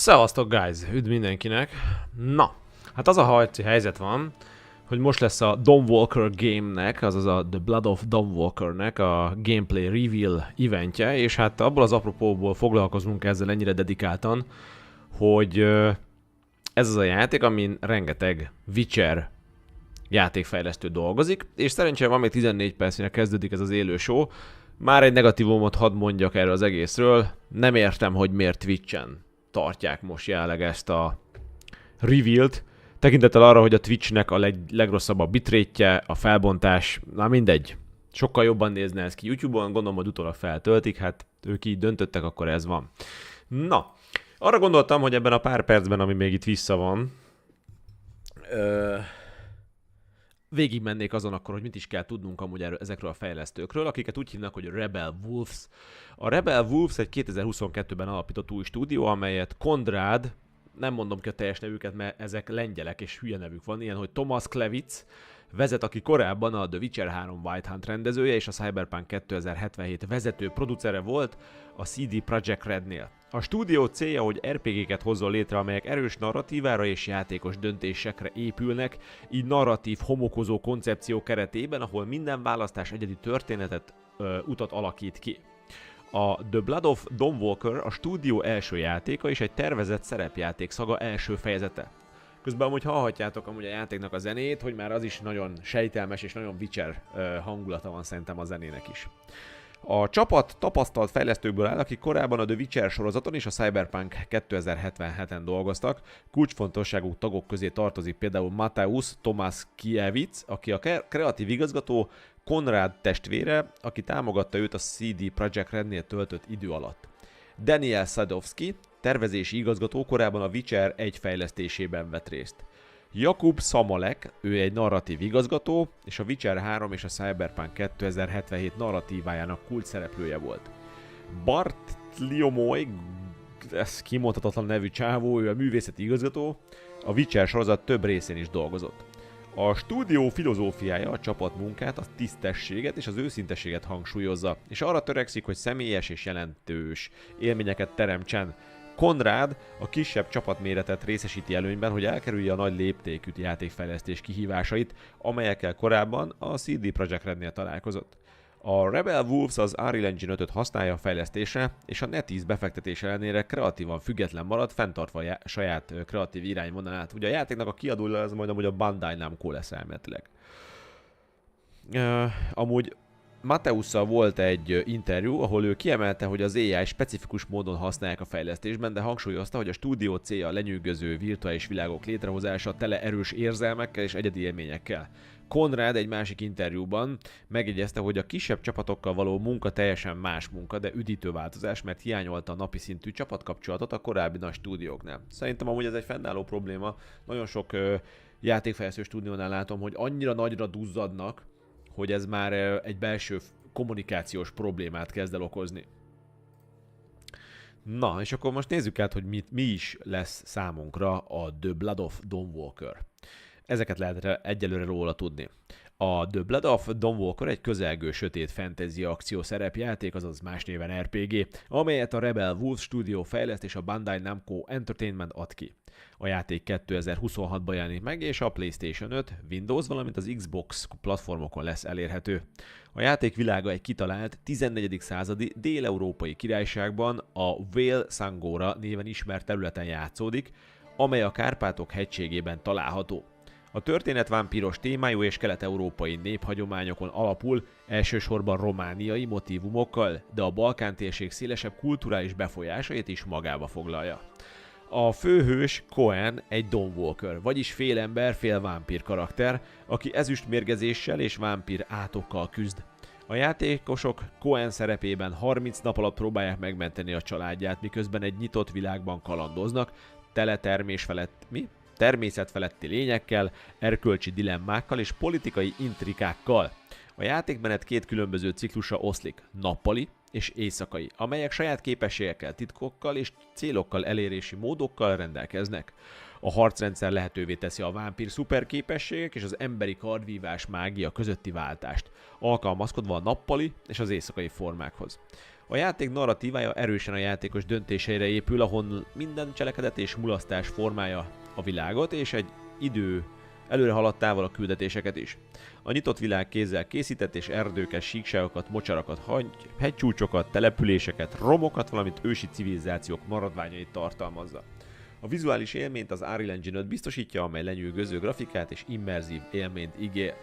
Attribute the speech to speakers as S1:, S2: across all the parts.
S1: Szevasztok, guys! Üdv mindenkinek! Na, hát az a harci helyzet van, hogy most lesz a Dawnwalkert game-nek, azaz a The Blood of Dawnwalkernek a gameplay reveal eventje, és hát abból az apropóból foglalkozunk ezzel ennyire dedikáltan, hogy ez az a játék, amin rengeteg Witcher játékfejlesztő dolgozik, és szerencsére van még 14 percre kezdődik ez az élő show. Már egy negatívumot hadd mondjak erről az egészről, nem értem, hogy miért Twitch-en tartják most jelenleg ezt a reveal-t, tekintettel arra, hogy a Twitchnek a legrosszabb a bitrate-je, a felbontás, na mindegy. Sokkal jobban nézne ez ki YouTube-on, gondolom, hogy utólag feltöltik, hát ők így döntöttek, akkor ez van. Na, arra gondoltam, hogy ebben a pár percben, ami még itt vissza van, végig mennék azon akkor, hogy mit is kell tudnunk amúgy ezekről a fejlesztőkről, akiket úgy hívnak, hogy Rebel Wolves. A Rebel Wolves egy 2022-ben alapított új stúdió, amelyet Konrád, nem mondom ki a teljes nevüket, mert ezek lengyelek és hülye nevük van, ilyen, hogy Tomasz Klevitz vezet, aki korábban a The Witcher 3 White Hunt rendezője és a Cyberpunk 2077 vezető producere volt a CD Projekt Rednél. A stúdió célja, hogy RPG-ket hozzon létre, amelyek erős narratívára és játékos döntésekre épülnek, így narratív, homokozó koncepció keretében, ahol minden választás egyedi történetet, utat alakít ki. A The Blood of Dawnwalkert a stúdió első játéka és egy tervezett szerepjáték szaga első fejezete. Közben amúgy hallhatjátok amúgy a játéknak a zenét, hogy már az is nagyon sejtelmes és nagyon Witcher hangulata van szerintem a zenének is. A csapat tapasztalt fejlesztőkből áll, akik korábban a The Witcher sorozaton és a Cyberpunk 2077-en dolgoztak. Kulcsfontosságú tagok közé tartozik például Mateusz Tomaszkiewicz, aki a kreatív igazgató, Konrád testvére, aki támogatta őt a CD Projekt Rednél töltött idő alatt. Daniel Sadowski, tervezési igazgató, korábban a Witcher 1 fejlesztésében vett részt. Jakub Samalek, ő egy narratív igazgató, és a Witcher 3 és a Cyberpunk 2077 narratívájának kult szereplője volt. Bartliomoy, ez kimondhatatlan nevű csávó, ő a művészeti igazgató, a Witcher sorozat több részén is dolgozott. A stúdió filozófiája a csapatmunkát, a tisztességet és az őszintességet hangsúlyozza, és arra törekszik, hogy személyes és jelentős élményeket teremtsen. Konrád a kisebb csapatméretet részesíti előnyben, hogy elkerülje a nagy léptékű játékfejlesztés kihívásait, amelyekkel korábban a CD Projekt Rednél találkozott. A Rebel Wolves az Unreal Engine 5-öt használja a fejlesztésre, és a NetEase befektetés ellenére kreatívan független marad, fenntartva saját kreatív irányvonalát. Ugye a játéknak a kiadója az majd amúgy a Bandai Namco lesz elméletileg. Amúgy Mateusszal volt egy interjú, ahol ő kiemelte, hogy az AI specifikus módon használják a fejlesztésben, de hangsúlyozta, hogy a stúdió célja a lenyűgöző virtuális világok létrehozása tele erős érzelmekkel és egyedi élményekkel. Konrád egy másik interjúban megjegyezte, hogy a kisebb csapatokkal való munka teljesen más munka, de üdítő változás, mert hiányolta a napi szintű csapatkapcsolatot a korábbi nagy stúdióknál. Szerintem amúgy ez egy fennálló probléma. Nagyon sok játékfejlesztő stúdiónál látom, hogy annyira nagyra duzzadnak, hogy ez már egy belső kommunikációs problémát kezd el okozni. Na, és akkor most nézzük át, hogy mi is lesz számunkra a The Blood of Dawnwalkert. Ezeket lehet egyelőre róla tudni. A The Blood of Dawnwalkert egy közelgő sötét fantasy akció szerepjáték, azaz más néven RPG, amelyet a Rebel Wolves Studio fejleszt és a Bandai Namco Entertainment ad ki. A játék 2026-ban jelenik meg, és a PlayStation 5, Windows, valamint az Xbox platformokon lesz elérhető. A játék világa egy kitalált 14. századi dél-európai királyságban a Vale Sangora néven ismert területen játszódik, amely a Kárpátok hegységében található. A történet vámpíros témájú és kelet-európai néphagyományokon alapul, elsősorban romániai motívumokkal, de a Balkán térség szélesebb kulturális befolyásait is magába foglalja. A főhős Cohen egy Dawnwalker, vagyis fél ember, fél vámpír karakter, aki ezüstmérgezéssel és vámpír átokkal küzd. A játékosok Cohen szerepében 30 nap alatt próbálják megmenteni a családját, miközben egy nyitott világban kalandoznak, tele természetfeletti lényekkel, erkölcsi dilemmákkal és politikai intrikákkal. A játékmenet két különböző ciklusa oszlik, nappali és éjszakai, amelyek saját képességekkel, titkokkal és célokkal elérési módokkal rendelkeznek. A harcrendszer lehetővé teszi a vámpír szuperképességek és az emberi kardvívás mágia közötti váltást, alkalmazkodva a nappali és az éjszakai formákhoz.
S2: A játék narratívája erősen a játékos döntéseire épül, ahol minden cselekedet és mulasztás formálja a világot, és egy idő előre haladtával a küldetéseket is. A nyitott világ kézzel készített és erdőket, síkságokat, mocsarakat, hegycsúcsokat, településeket, romokat, valamint ősi civilizációk maradványait tartalmazza. A vizuális élményt az Unreal Engine 5 biztosítja, amely lenyűgöző grafikát és immerzív élményt ígér.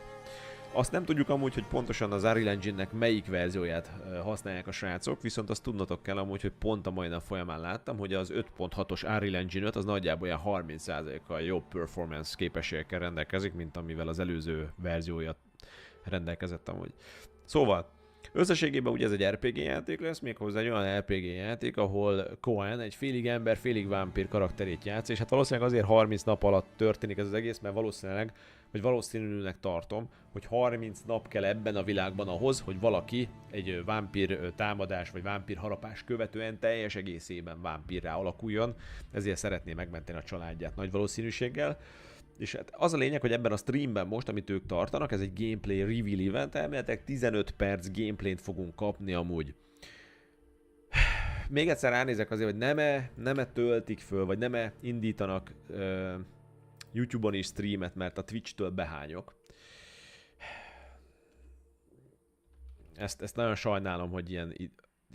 S2: Azt nem tudjuk amúgy, hogy pontosan az Unreal Engine-nek melyik verzióját használják a srácok, viszont azt tudnotok kell amúgy, hogy pont a mai nap folyamán láttam, hogy az 5.6-os Unreal Engine 5 az nagyjából olyan 30%-kal jobb performance képességekkel rendelkezik, mint amivel az előző verziója rendelkezett amúgy. Szóval, összességében ugye ez egy RPG játék lesz, méghozzá egy olyan RPG játék, ahol Cohen egy félig ember, félig vámpír karakterét játsz, és hát valószínűleg azért 30 nap alatt történik ez az egész, mert valószínűnek tartom, hogy 30 nap kell ebben a világban ahhoz, hogy valaki egy vámpír támadás vagy vámpír harapás követően teljes egészében vámpírrá alakuljon, ezért szeretné megmenteni a családját nagy valószínűséggel. És hát az a lényeg, hogy ebben a streamben most, amit ők tartanak, ez egy gameplay reveal event, elméletileg 15 perc gameplayt fogunk kapni amúgy. Még egyszer ránézek azért, hogy nem-e töltik föl, vagy nem-e indítanak YouTube-on is streamet, mert a Twitch-től behányok. Ezt nagyon sajnálom, hogy ilyen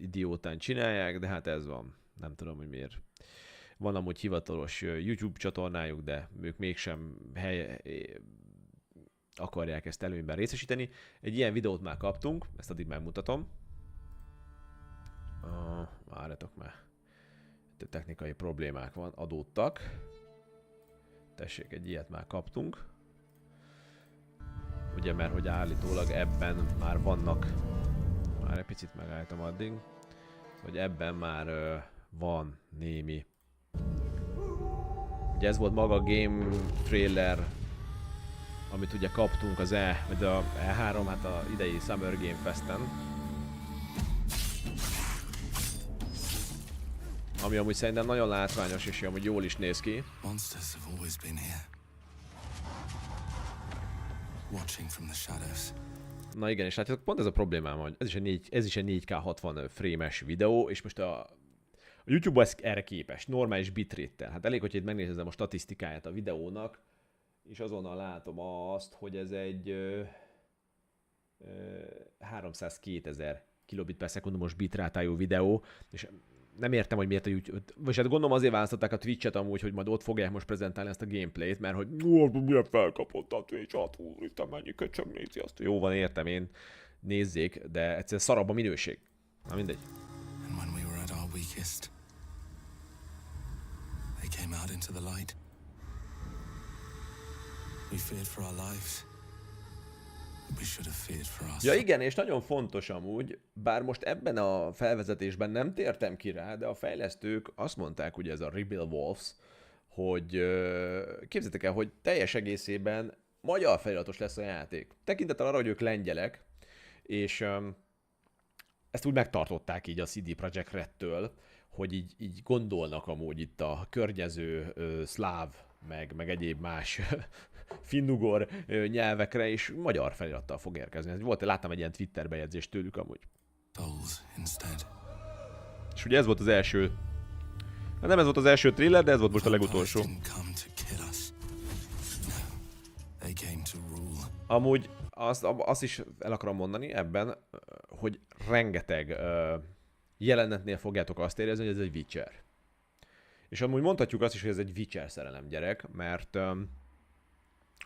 S2: idiótán csinálják, de hát ez van. Nem tudom, hogy miért. Van amúgy hivatalos YouTube csatornájuk, de ők mégsem akarják ezt előnyben részesíteni. Egy ilyen videót már kaptunk, ezt addig megmutatom. Várjatok már. Technikai problémák adódtak. Tessék, egy ilyet már kaptunk. Ugye, mert hogy állítólag ebben már vannak... Már egy picit megálltam addig. Hogy ebben már van némi... Ugye ez volt maga a game trailer, amit ugye kaptunk az E3, hát a idei Summer Game Festen. Ami amúgy szerintem nagyon látványos és amúgy jól is néz ki. Na igen, és látjátok, pont ez a problémám, hogy ez is egy 4K 60 frame-es videó, és most a YouTube erre képes, normális bitrate-tel. Hát elég, hogy itt megnézem a statisztikáját a videónak, és azonnal látom azt, hogy ez egy 302.000 kilobit per szekundumos bitrátájú videó, és nem értem, hogy miért a YouTube... Vagy hát gondolom azért választották a Twitch-et amúgy, hogy majd ott fogják most prezentálni ezt a gameplayt, mert hogy milyen felkapott a Twitch-at, itt mennyi köcsög nézi azt. Jó van, értem én, nézzék, de egyszerűen szarabb a minőség. Na mindegy. They came out into the light. We feared for our lives. We should have feared for us. Ja igen, és nagyon fontos amúgy, bár most ebben a felvezetésben nem tértem ki rá, de a fejlesztők azt mondták, ugye ez a Rebel Wolves, hogy képzeljétek el, hogy teljes egészében magyar feliratos lesz a játék. Tekintettel arra, hogy ők lengyelek, és ezt úgy megtartották így a CD Projekt Red-től, hogy így gondolnak amúgy itt a környező szláv, meg egyéb más finnugor nyelvekre, és magyar felirattal fog érkezni. Láttam egy ilyen Twitter bejegyzést tőlük amúgy. És ugye ez volt az első... Hát nem ez volt az első thriller, de ez volt most a legutolsó. Amúgy azt is el akarom mondani ebben, hogy rengeteg jelenetnél fogjátok azt érezni, hogy ez egy Witcher. És amúgy mondhatjuk azt is, hogy ez egy Witcher szerelem, gyerek, mert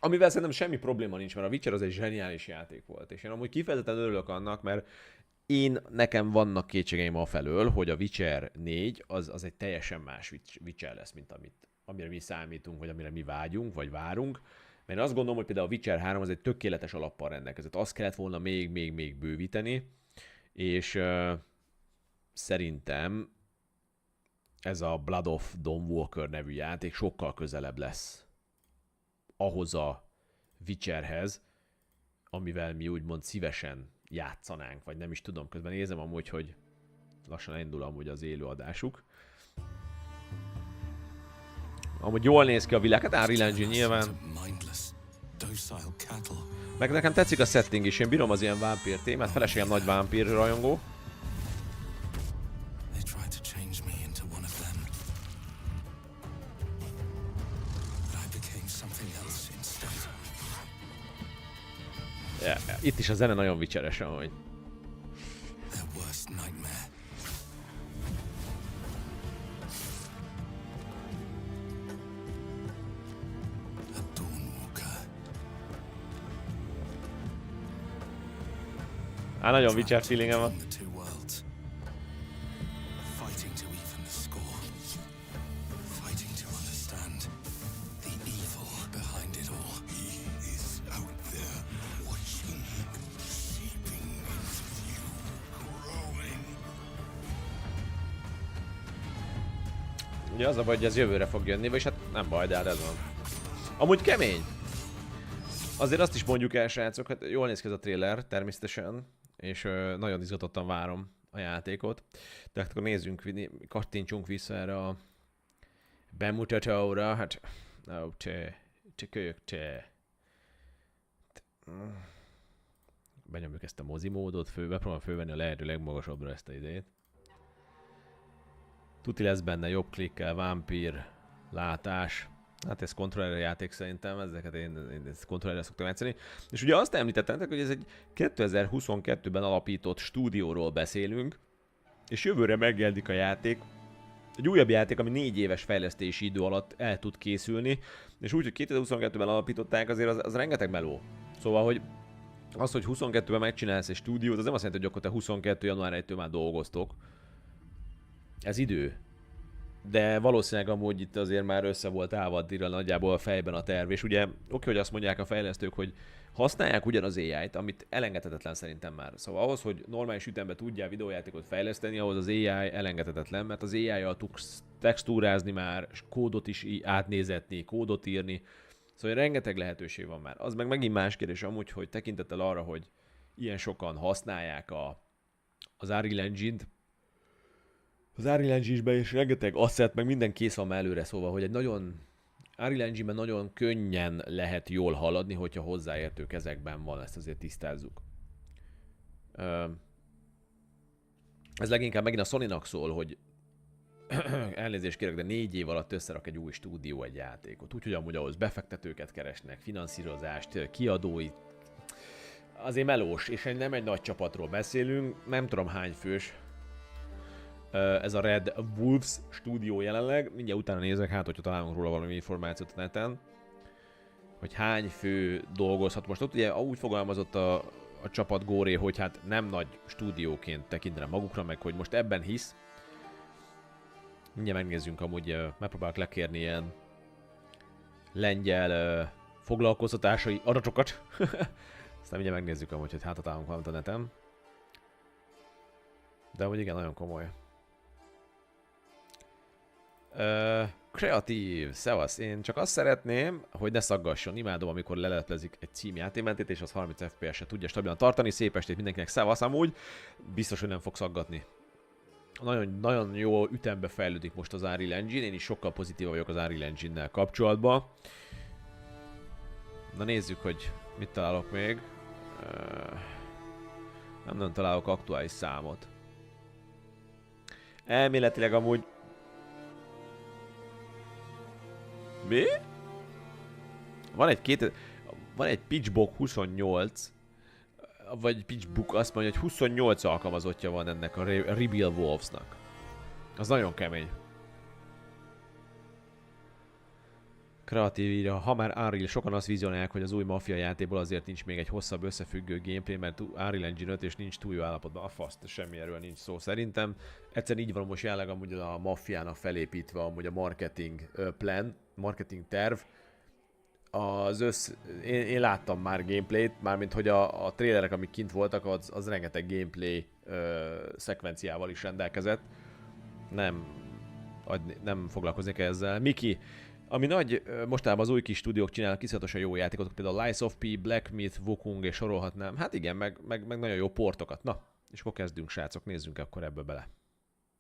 S2: amivel szerintem semmi probléma nincs, mert a Witcher az egy zseniális játék volt. És én amúgy kifejezetten örülök annak, mert nekem vannak kétségeim afelől, hogy a Witcher 4 az egy teljesen más Witcher lesz, mint amire mi számítunk, vagy amire mi vágyunk, vagy várunk. Mert én azt gondolom, hogy például a Witcher 3 az egy tökéletes alappal rendelkezett. Azt kellett volna még bővíteni, és szerintem ez a Blood of Dawnwalkert nevű játék sokkal közelebb lesz ahhoz a Witcherhez, amivel mi úgymond szívesen játszanánk, vagy nem is tudom, közben nézem amúgy, hogy lassan elindul amúgy az élőadásuk. Amúgy jól néz ki a világ, hát Unreal Engine nyilván. Meg nekem tetszik a setting is, én bírom az ilyen vámpír témát, feleségem nagy vámpír rajongó.
S1: Itt is a zene nagyon vicseres, ahogy. Nagyon vicces feelingem van. Ugye az a baj, hogy ez jövőre fog jönni, vagyis hát nem baj, de hát ez van. Amúgy kemény! Azért azt is mondjuk el, srácok, hát jól néz ki ez a trailer, természetesen, és nagyon izgatottan várom a játékot. De akkor nézzünk, kattintsunk vissza erre a bemutatóra, hát... te kölyök, te... Benyomjuk ezt a mozi módot, megpróbálom fölvenni a lehető legmagasabbra ezt a idejét. Tuti lesz benne jobb klikkel, vámpír, látás. Hát ez kontrollerre játék szerintem, ezeket én ezt kontrollerre szoktam játszani. És ugye azt említettem, hogy ez egy 2022-ben alapított stúdióról beszélünk, és jövőre megjelenik a játék. Egy újabb játék, ami 4 éves fejlesztési idő alatt el tud készülni, és úgy, hogy 2022-ben alapították, azért az rengeteg meló. Szóval, hogy az, hogy 22-ben megcsinálsz egy stúdiót, az nem azt jelenti, hogy akkor te 22. január 1-től már dolgoztok. Ez idő. De valószínűleg amúgy itt azért már össze volt állva nagyjából a fejben a terv, és ugye oké, hogy azt mondják a fejlesztők, hogy használják ugyanaz AI-t, amit elengedhetetlen szerintem már. Szóval ahhoz, hogy normális ütemben tudjál videójátékot fejleszteni, ahhoz az AI elengedhetetlen, mert az AI-jal tudsz textúrázni már, kódot is átnézetni, kódot írni, szóval rengeteg lehetőség van már. Az meg megint más kérdés amúgy, hogy tekintettel arra, hogy ilyen sokan használják az Unreal Engine-t, az Unreal Engine-ben is rengeteg asset, meg minden kész van már előre, szóval, hogy egy nagyon Unreal Engine-ben nagyon könnyen lehet jól haladni, hogyha hozzáértő kezekben van, ezt azért tisztázzuk. Ez leginkább megint a Sony-nak szól, hogy elnézést kérek, de 4 év alatt összerak egy új stúdió egy játékot. Úgyhogy amúgy ahhoz befektetőket keresnek, finanszírozást, kiadóit. Azért melós, és nem egy nagy csapatról beszélünk, nem tudom hány fős. Ez a Red Wolves stúdió jelenleg. Mindjárt utána nézek, hát hogyha találunk róla valami információt a neten, hogy hány fő dolgozhat most ott. Ugye úgy fogalmazott a csapat Góré, hogy hát nem nagy stúdióként tekintene magukra, meg hogy most ebben hisz. Mindjárt megnézzünk, amúgy megpróbálok lekérni ilyen lengyel foglalkoztatásai adatokat. Aztán mindjárt megnézzük amúgy, hogy hát találunk valamit a neten. De amúgy igen, nagyon komoly. Kreatív, szevasz. Én csak azt szeretném, hogy ne szaggasson. Imádom, amikor leleplezik egy címjátékmentét, és az 30 FPS-et tudja stabilan tartani. Szép estét mindenkinek, szevasz amúgy. Biztos, hogy nem fog szaggatni. Nagyon, nagyon jó ütembe fejlődik most az Unreal Engine. Én is sokkal pozitív vagyok az Unreal Engine-nel kapcsolatban. Na nézzük, hogy mit találok még. Nem találok aktuális számot. Elméletileg amúgy... Mi? Van egy Pitchbook 28, vagy Pitchbook azt mondja, hogy 28 alkalmazottja van ennek a Rebel Wolves-nak. Az nagyon kemény. Kreatív írja, ha már Unreal, sokan azt vizionálják, hogy az új Mafia játékból azért nincs még egy hosszabb összefüggő gameplay, mert Unreal Engine 5 és nincs túl jó állapotban. A faszt, semmi erről nincs szó szerintem. Egyszerűen így van most jelenleg amúgy a Mafiának felépítve amúgy a marketing plan, marketing terv. Én láttam már gameplayt, mármint hogy a trailerek, amik kint voltak, az rengeteg gameplay szekvenciával is rendelkezett. Nem foglalkoznék ezzel. Miki, ami nagy, mostában az új kis stúdiók csinálnak iszonyatosan jó játékokat, például Lies of P, Black Myth, Wukong és sorolhatnám. Hát igen, meg nagyon jó portokat. Na, és akkor kezdünk, srácok, nézzünk akkor ebbe bele.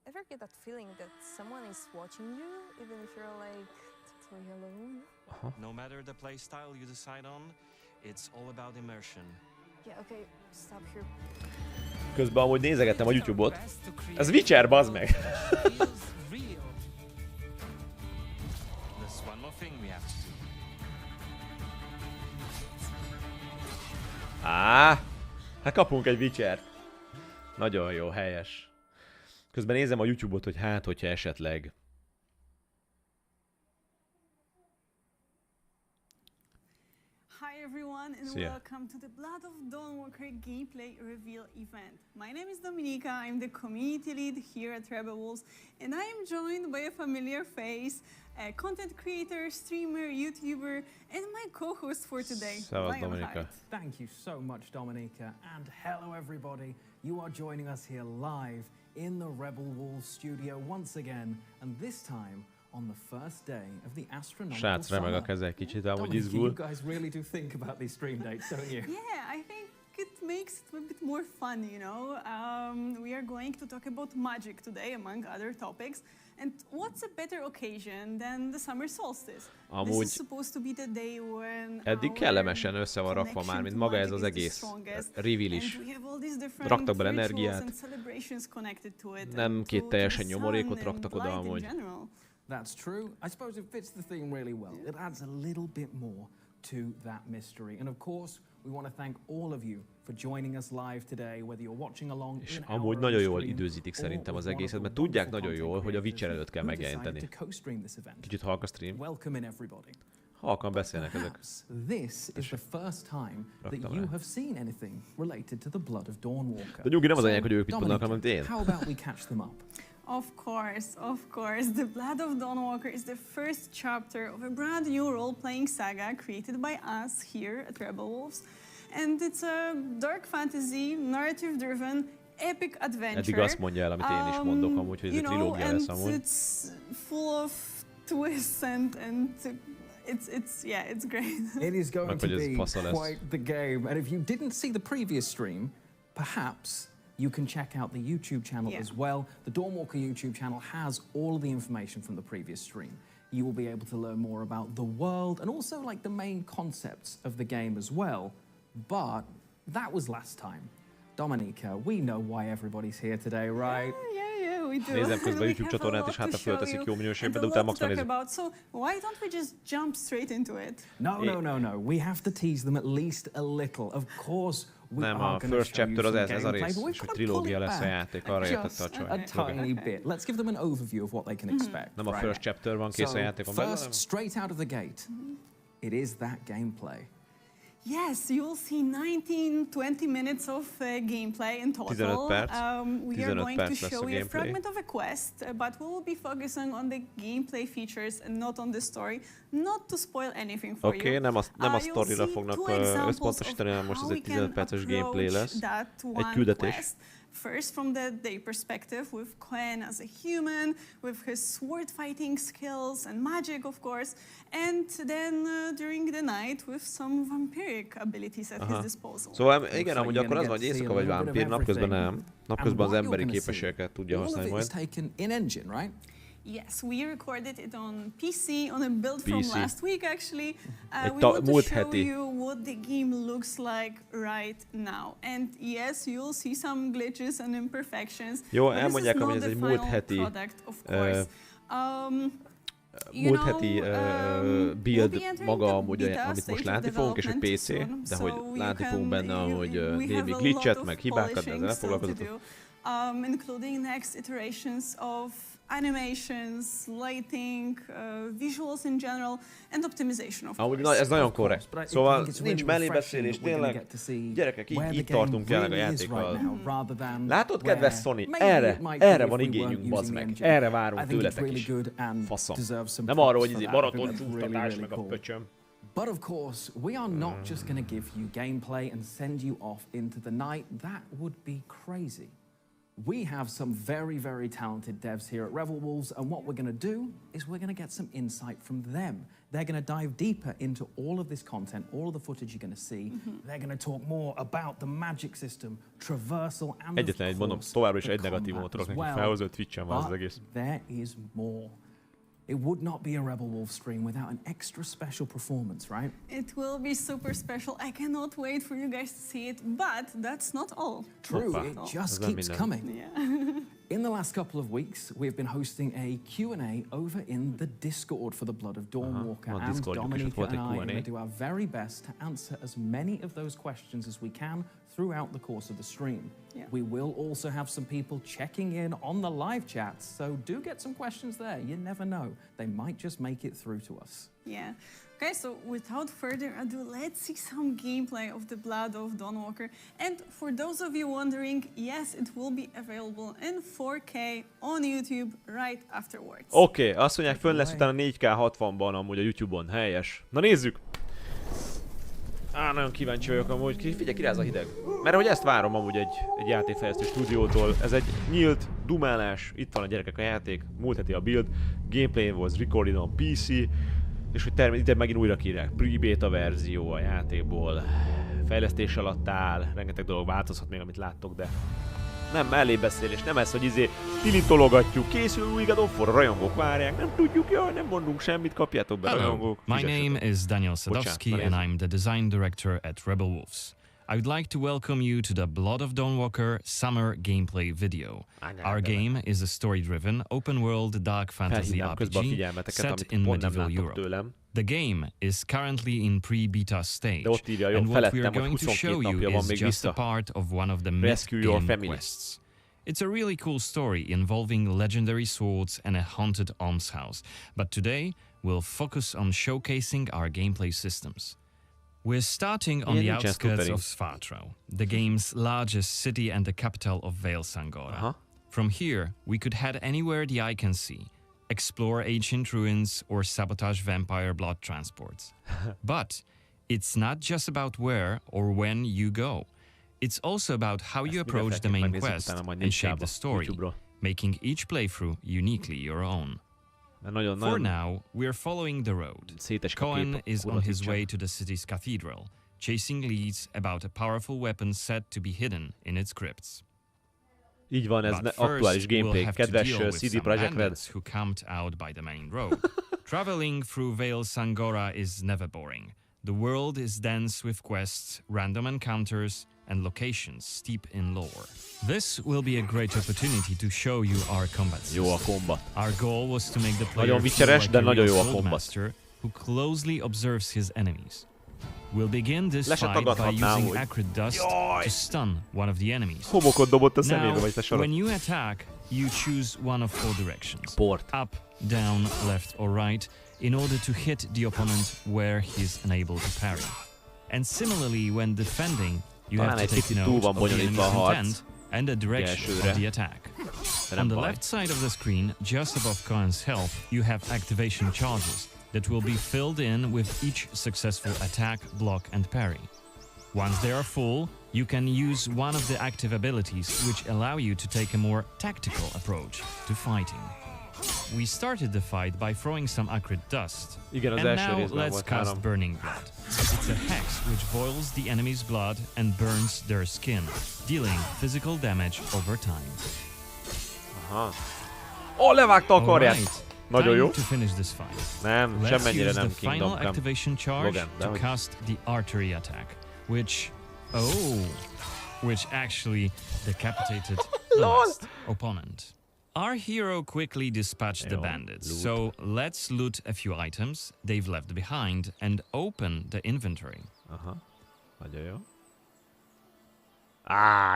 S3: Ever get that feeling that someone is watching you, even if you're like totally alone?
S4: No matter the play style you decide on, it's all about immersion.
S3: Yeah, okay, stop here.
S1: Közben amúgy nézegettem a YouTube-ot. Ez Witcher, bazd meg!
S4: There's one more thing we have to do.
S1: Hát kapunk egy Witchert. Nagyon jó, helyes. Közben nézem a YouTube-ot, hogy hát, hogyha esetleg...
S5: Hi everyone and
S1: Szia.
S5: welcome to the Blood of Dawnwalkert gameplay reveal event. My name is Dominika, I'm the community lead here at Rebel Wolves and I am joined by a familiar face, a content creator, streamer, YouTuber and my co-host for today,
S1: Szevasz, Dominika.
S5: Lionheart.
S6: Thank you so much, Dominika, and hello everybody. You are joining us here live in the Rebel Wolves studio once again, and this time on the first day of the astronomical
S1: Srác remeg a
S6: summer.
S1: keze egy kicsit, amúgy
S6: Dominika,
S1: izgul.
S6: you guys really do think about these stream dates, don't you?
S5: Yeah, I think it makes it a bit more fun, you know. We are going to talk about magic today, among other topics. And what's a better occasion than the summer solstice? This
S1: Amúgy
S5: is supposed to be the day when
S1: eddig
S5: our
S1: kellemesen össze van rakva
S5: connection
S1: már, mint
S5: to
S1: maga ez
S5: magic
S1: az
S5: is the
S1: egész
S5: strongest.
S1: reveal
S5: And
S1: is.
S5: we have all these different
S1: Raktak bele
S5: rituals
S1: energiát.
S5: and celebrations connected to it,
S1: Nem
S5: and
S1: két
S5: to
S1: teljesen
S5: the
S1: nyomorékot
S5: sun
S1: raktak
S5: and
S1: oda
S5: light in
S1: amúgy.
S5: general.
S6: That's true. I suppose it fits the theme really well. It adds a little bit more to that mystery. And of course, we want to thank all of you for joining us live today, whether you're watching along
S1: És
S6: in
S1: amúgy
S6: our
S1: nagyon
S6: own
S1: jól
S6: stream
S1: időzítik
S6: or
S1: szerintem az
S6: with one
S1: egészet,
S6: of
S1: mert
S6: the
S1: tudják
S6: wonderful
S1: nagyon jól,
S6: content
S1: hogy a Witcher
S6: creators
S1: előtt kell
S6: who decided
S1: megjelenteni.
S6: to co-stream this event.
S1: Kicsit halk a stream.
S6: Welcome in everybody.
S1: Halkan beszélnek ezek.
S6: Perhaps this is the first time that
S1: Raktam
S6: you
S1: rá.
S6: have seen anything related to the Blood of Dawnwalker.
S1: De nyugi, nem az
S6: So,
S1: anyák, hogy ők mit mondanak, hanem
S6: Dominika,
S1: én.
S6: how about we catch them up?
S5: Of course. The Blood of Dawnwalker is the first chapter of a brand new role-playing saga created by us here at Rebel Wolves. And it's a dark fantasy, narrative-driven, epic adventure.
S1: Eddig azt mondja el, amit én is mondok amúgy, hogy ez egy trilógia lesz amúgy.
S5: It's full of twists and it's great.
S6: It is going to
S1: Hogy ez
S6: be
S1: fasza lesz.
S6: quite the game. And if you didn't see the previous stream, perhaps you can check out the YouTube channel
S5: Yeah.
S6: as well. The Dawnwalker YouTube channel has all of the information from the previous stream. You will be able to learn more about the world and also like the main concepts of the game as well. But that was last time. Dominika, we know why everybody's here today, right?
S5: Yeah, we do.
S1: Nézem közben a
S5: We
S1: YouTube
S5: have a
S1: csatornát,
S5: lot
S1: és hátra
S5: to show
S1: fölteszik
S5: you
S1: jó minőségben,
S5: and
S1: de
S5: a
S1: utána
S5: lot to
S1: maxra
S5: talk
S1: nézzük.
S5: about. So why don't we just jump straight into it?
S6: No. We have to tease them at least a little. Of course, we
S1: Nem,
S6: are
S1: a
S6: going to
S1: first
S6: show you
S1: chapter az
S6: some
S1: ez a
S6: gameplay,
S1: rész,
S6: but we've
S1: és hogy
S6: got to pull
S1: trilógia
S6: it
S1: lesz a
S6: back
S1: játék, arra értette a
S6: just
S1: csaj.
S6: a tiny bit. Let's give them an overview of what they can expect.
S1: Nem a
S6: right?
S1: first chapter van kész a
S6: So,
S1: játékon belül,
S6: first, straight out of the gate, it is that gameplay.
S5: Yes, you will see 19-20 minutes of gameplay in total.
S1: 15 perc.
S5: We
S1: 15
S5: are going to
S1: perc lesz a
S5: show you a
S1: gameplay.
S5: fragment of a quest, but we will be focusing on the gameplay features and not on the story, not to spoil anything for
S1: Oké,
S5: you.
S1: nem a
S5: You'll
S1: sztorira
S5: see
S1: fognak
S5: two examples
S1: összpontosítani, hanem most ez
S5: of
S1: egy
S5: how we
S1: 15 perces
S5: can
S1: gameplay
S5: approach
S1: lesz.
S5: that
S1: Egy
S5: one
S1: küldetés.
S5: quest. First, from the day perspective, with Quen as a human, with his sword fighting skills and magic, of course, and then during the night with some vampiric abilities at his disposal.
S1: Szóval igen,
S6: like
S1: amúgy
S6: you're
S1: akkor az
S6: gonna
S1: van, hogy
S6: get to see
S1: éjszaka
S6: a
S1: vagy
S6: little bit of
S1: vámpír, napközben
S6: everything.
S1: nem. Napközben az
S6: And what
S1: emberi
S6: you're gonna see,
S1: képességeket tudja
S6: all of
S1: használni
S6: it is
S1: majd.
S6: taken in engine, right?
S5: Yes, we recorded it on PC, on a build from
S1: PC.
S5: last week actually.
S1: Egy
S5: We want to
S1: múlt
S5: show
S1: heti.
S5: you what the game looks like right now. And yes, you'll see some glitches and imperfections.
S1: Jó,
S5: but this
S1: elmondják,
S5: is
S1: hogy
S5: not
S1: ez egy
S5: the
S1: múlt
S5: final
S1: heti,
S5: product, of course. You
S1: múlt
S5: know,
S1: heti
S5: we'll
S1: build
S5: be entering
S1: maga
S5: the
S1: amúgy,
S5: beta
S1: amit most
S5: stage of
S1: látni fogunk, és a
S5: development
S1: PC,
S5: soon,
S1: de
S5: so
S1: hogy
S5: you
S1: látni
S5: can-
S1: fogunk benne,
S5: you-
S1: hogy
S5: we have
S1: némi
S5: a
S1: glitchet,
S5: lot
S1: meg
S5: of
S1: hibákat, de ezzel
S5: polishing
S1: ne
S5: still to
S1: foglalkozatok.
S5: do, including next iterations of animations, lighting, visuals in general, and optimization, of
S1: Amúgy
S5: course.
S1: ez nagyon
S6: Of course,
S1: korrekt.
S6: but I
S1: Szóval
S6: think it's
S1: nincs
S6: really
S1: mellébeszélés,
S6: refreshing that we're gonna
S1: tényleg.
S6: get to see
S1: Gyerekek,
S6: where
S1: így
S6: the game
S1: tartunk jelenleg a
S6: really is right
S1: játékkal.
S6: now, rather than
S1: Látod,
S6: where
S1: kedves Sony?
S6: maybe it might be
S1: Erre
S6: if
S1: van
S6: we
S1: igényünk,
S6: weren't
S1: bazd
S6: using
S1: meg.
S6: the engine.
S1: Erre
S6: I
S1: várunk
S6: think it's
S1: tőletek
S6: really
S1: is.
S6: good and
S1: Faszom.
S6: deserves some
S1: Nem
S6: props
S1: arról, hogy
S6: for
S1: izé
S6: that. I think
S1: maraton
S6: that's really,
S1: csúsztatás,
S6: really
S1: meg a
S6: cool.
S1: pöcsöm.
S6: But of course, we are not just going to give you gameplay and send you off into the night. That would be crazy. We have some very, very talented devs here at Rebel Wolves, and what we're going to do is we're going to get some insight from them. They're going to dive deeper into all of this content, all of the footage you're going to see. They're going to talk more about the magic system, traversal, and
S1: Egyetlen egy
S6: of
S1: mondom,
S6: course,
S1: továbbra is
S6: the
S1: egy negatívumot
S6: combat
S1: tudok
S6: as
S1: neki
S6: well.
S1: felhozni, hogy Twitch-en van az
S6: But
S1: egész.
S6: there is more. It would not be a Rebel Wolf stream without an extra special performance, right?
S5: It will be super special. I cannot wait for you guys to see it, but that's not all.
S6: True,
S1: Hoppa.
S6: it
S1: Ez
S6: just
S1: nem
S6: keeps
S1: minden.
S6: coming.
S5: Yeah.
S6: In the last couple of weeks, we've been hosting a Q&A over in the Discord for the Blood of Dawnwalker,
S1: Van
S6: and
S1: Discordjuk is, ott
S6: Dominika
S1: volt
S6: and
S1: egy
S6: I are
S1: Q&A.
S6: going to do our very best to answer as many of those questions as we can throughout the course of the stream.
S5: Yeah.
S6: We will also have some people checking in on the live chats, so do get some questions there. You never know. They might just make it through to us.
S5: Yeah. Okay, so without further ado, let's see some gameplay of the Blood of Dawnwalker. And for those of you wondering, yes, it will be available in 4K on YouTube right afterwards.
S2: Oké, azt mondják, fönn lesz utána 4K 60-ban amúgy a YouTube-on. Helyes. Na nézzük! Nagyon kíváncsi vagyok amúgy. Figyelj, kiráz a hideg. Mert hogy ezt várom amúgy egy játékfejlesztő stúdiótól. Ez egy nyílt dumálás. Itt van a gyerekek a játék. Múlt heti a build. Gameplay was recorded on PC. És hogy itt megint újra kírják. Pre-beta verzió a játékból. Fejlesztés alatt áll. Rengeteg dolog változhat még, amit láttok, de nem mellé beszélés, nem ez, hogy tilintologatjuk, készül új God of War, a rajongók várják, nem tudjuk, jaj, nem mondunk semmit, kapjátok be, rajongók.
S7: My name is Daniel Sadowski and I'm the design director at Rebel Wolves. I would like to welcome you to the Blood of Dawnwalker summer gameplay video. Our game is a story-driven, open-world dark fantasy RPG set in medieval Europe. The game is currently in pre-beta stage, and what we are going to show you is just a part of one of the mid-game quests. It's a really cool story involving legendary swords and a haunted almshouse, but today we'll focus on showcasing our gameplay systems. We're starting on the outskirts of Svartrau, the game's largest city and the capital of Vale Sangora. From here, we could head anywhere the eye can see, explore ancient ruins or sabotage vampire blood transports. But it's not just about where or when you go. It's also about how you approach the main quest and shape the story, making each playthrough uniquely your own. For now, we're following the road. Cohen is on his way to the city's cathedral, chasing leads about a powerful weapon said to be hidden in its crypts.
S2: Így van, ez aktuális gameplay, kedves CD Projekt Red.
S7: Who camped out by the main road. Traveling through Vale Sangora is never boring. The world is dense with quests, random encounters, and locations steep in lore. This will be a great opportunity to show you our combat system.
S2: Jó a combat.
S7: Our goal was to make the player feel like a real swordmaster who closely observes his enemies. We'll begin this fight by using acrid dust to stun one of the enemies.
S2: Homokot dobott a szemébe, vagy te
S7: when you attack, you choose one of 4 directions. Up, down, left or right, in order to hit the opponent where he's unable to parry. And similarly, when defending, you have to take note of the enemy's intent and the direction of the attack. On the left side of the screen, just above Cohen's health, you have activation charges that will be filled in with each successful attack, block and parry. Once they are full, you can use one of the active abilities which allow you to take a more tactical approach to fighting. We started the fight by throwing some acrid dust, and now let's cast Burning Blood. It's a hex which boils the enemy's blood and burns their skin, dealing physical damage over time.
S2: Levágta a karját! Nagyon jó.
S7: To finish this fight.
S2: Nem, semmennyire nem
S7: Kingdom Come. Final activation charge to cast the archery attack, which actually decapitated the last opponent. Our hero quickly dispatched the bandits, so let's loot a few items they've left behind and open the inventory.
S2: Nagyon jó.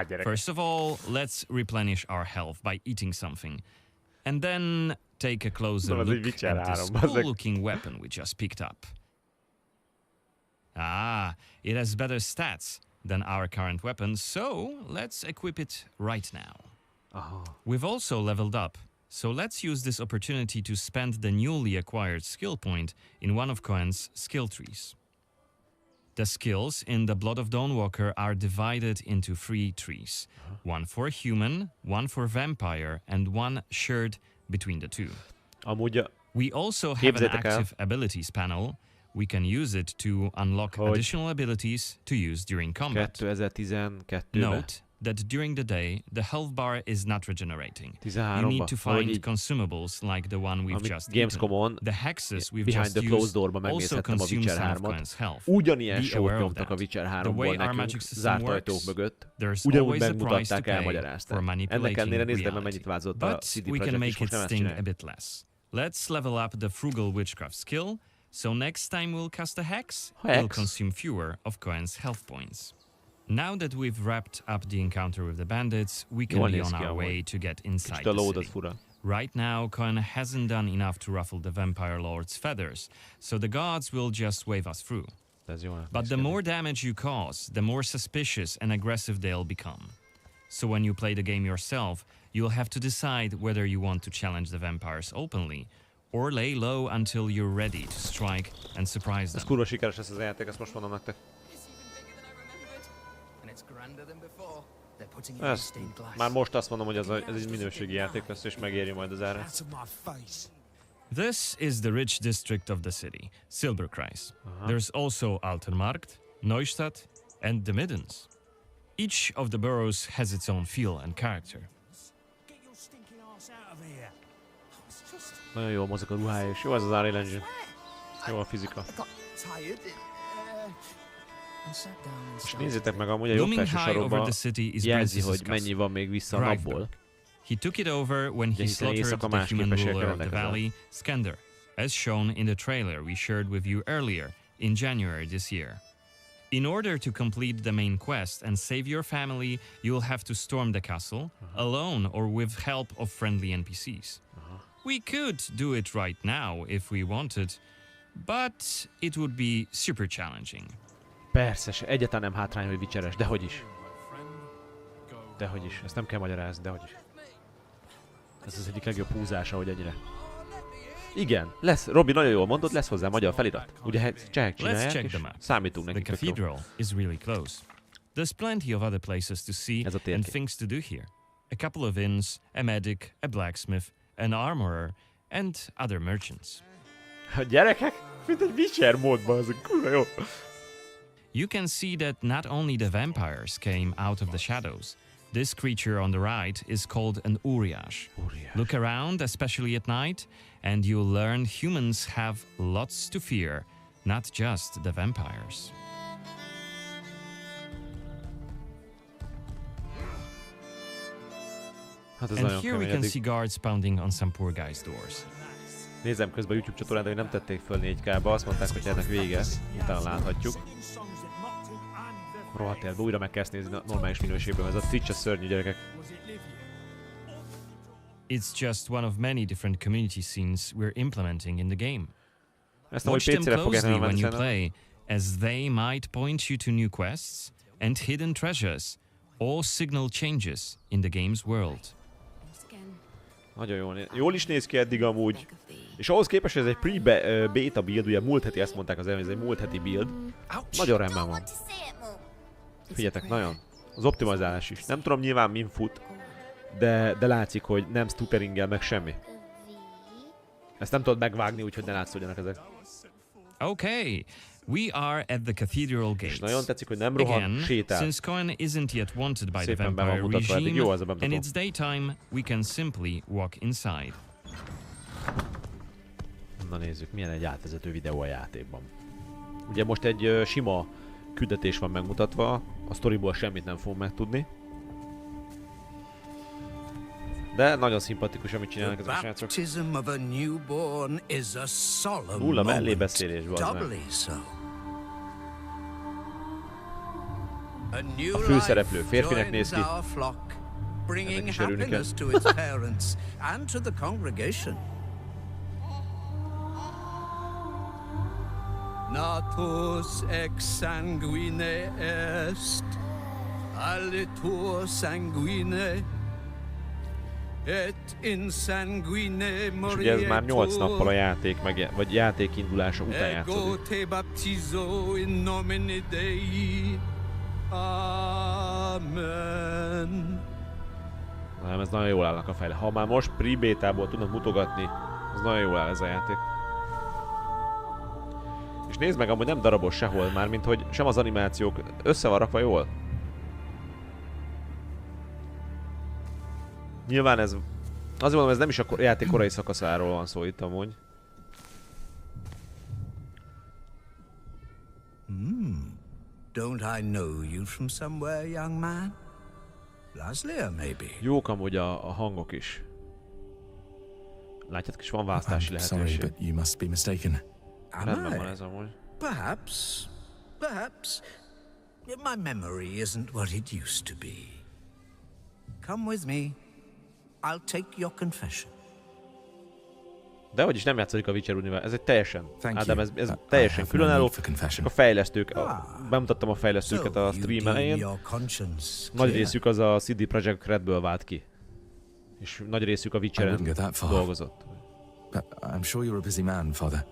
S2: Gyerek.
S7: First of all, let's replenish our health by eating something. And then take a closer look at this cool-looking weapon we just picked up. It has better stats than our current weapon, so let's equip it right now. We've also leveled up, so let's use this opportunity to spend the newly acquired skill point in one of Cohen's skill trees. The skills in the Blood of Dawnwalker are divided into 3 trees. One for human, one for vampire, and one shared between the 2. We also have an active abilities panel. We can use it to unlock additional abilities to use during combat.
S2: 2012-ben.
S7: Note that during the day, the health bar is not regenerating. You need to find consumables like the one we've just eaten. The hexes we've just used also consume some of Cohen's health.
S2: Ugyanilyen sót nyomtak a Witcher 3-ból nekünk, zárt ajtók mögött. Ugyanúgy megmutatták, elmagyarázták. Ennek ellenére nézd meg, mennyit változott a CD Projekt, és most nem ezt csinálják.
S7: Let's level up the frugal witchcraft skill, so next time we'll cast a hex, we'll consume fewer of Cohen's health points. Now that we've wrapped up the encounter with the bandits, we can be on our way to get inside the city. Right now, Cohen hasn't done enough to ruffle the Vampire Lord's feathers, so the guards will just wave us through. But the more damage you cause, the more suspicious and aggressive they'll become. So when you play the game yourself, you'll have to decide whether you want to challenge the vampires openly, or lay low until you're ready to strike and surprise them.
S1: Ez kurva sikeres ez a játék, ezt most mondom nektek. Ez, már most azt mondom, hogy ez egy minőségi játék lesz, és megéri majd az árát.
S7: This is the rich district of the city, Silberkreis. There's also Altenmarkt, Neustadt, and the Middens. Each of the boroughs has its own feel and character.
S1: Nagyon jól mozog a ruhája, és jó ez az Unreal Engine. Jó a fizika. És nézzétek meg, amúgy a jobb felső sarokban jelzi, hogy mennyi van még vissza a napból.
S7: He took it over when he slaughtered the human ruler of the valley, Skender, as shown in the trailer we shared with you earlier in January this year. In order to complete the main quest and save your family, you'll have to storm the castle, alone or with help of friendly NPCs. We could do it right now if we wanted, but it would be super challenging.
S1: Persze, egyáltalán nem hátrány, hogy vicseres, dehogy is. Dehogy is, ezt nem kell magyarázni, dehogy is. Ez az egyik legjobb húzása, hogy ennyire. Igen, lesz, Robi, nagyon jól mondod, lesz hozzá magyar felirat. Ugye csehek csinálják, és számítunk nekik.
S7: The cathedral is really close. There's plenty of other places to see and things to do here. A couple of inns, a medic, a blacksmith, an armorer, and other merchants.
S1: A gyerekek, mint egy Witcher módban, az kurva jó.
S7: You can see that not only the vampires came out of the shadows. This creature on the right is called an örökös. Look around, especially at night, and you'll learn humans have lots to fear, not just the vampires. And here we can see guards pounding on some poor guys' doors.
S1: Nézem közben a YouTube csatornán, hogy nem tették föl 4K-ba, azt mondták, hogy ennek vége, utána láthatjuk. Rohadt élve, újra meg kell nézni normális minőségben, ez a Twitch a szörnyű, gyerekek.
S7: It's just one of many different community scenes we're implementing in the game.
S1: Watch them closely when you play,
S7: as they might point you to new quests and hidden treasures, or signal changes in the game's world.
S1: Nagyon jól is néz ki eddig amúgy. És ahhoz képest, hogy ez egy pre-beta build, ugye múlt heti, ezt mondták az elmény, ez egy múlt heti build. Nagyon rendben van. Figyeljetek, nagyon. Az optimalizálás is. Nem tudom nyilván min fut, de látszik, hogy nem stutteringgel meg semmi. Ezt nem tudod megvágni, úgyhogy ne látszódjanak ezek.
S7: Okay, we are at the cathedral gates.
S1: És nagyon tetszik, hogy nem rohan, sétál.
S7: Since Cohen isn't yet wanted by the vampire regime, and it's daytime, we can simply walk inside.
S1: Na nézzük, milyen egy átvezető videó a játékban. Ugye most egy sima küldetés van megmutatva, a sztoriból semmit nem fogunk megtudni. De nagyon szimpatikus, amit csinálnak ezek a srácok. Nulla mellébeszélés, bazd meg. A főszereplő férfinek néz ki. Ennek is örülni kell.
S8: Natus ex sanguine est, alitur sanguine, et in sanguine morietur.
S1: És ugye ez már 8 nappal a játék, vagy játék indulása után játszódik.
S8: Ego te baptizo in nomine Dei. Amen.
S1: Nem, ez nagyon jól állnak a fejle. Ha már most pre-bétából tudnak mutogatni, az nagyon jól áll ez a játék. És nézd meg, amúgy nem darabos sehol már, mint hogy sem az animációk össze van rakva jól. Nyilván ez... Azért mondom, ez nem is a játék korai szakaszáról van szó itt amúgy.
S8: Don't I know you from somewhere, young man? Laszlia, maybe.
S1: Jók amúgy a hangok is. Látjátok, is van választási lehetőség.
S9: Sorry, but you must be mistaken.
S1: Rendben van ez amúgy.
S8: Perhaps. My memory isn't what it used to be. Come with me. I'll take your confession.
S1: De hogy is nem játszik a Witcher univerzum. Ez egy teljesen, Ádám, ez teljesen különálló. A fejlesztők, bemutattam a fejlesztőket a stream elején. Nagy részük az a CD Projekt Redből vált ki. És nagy részük a Witcheren dolgozott.
S9: I'm sure you're a busy man, Father.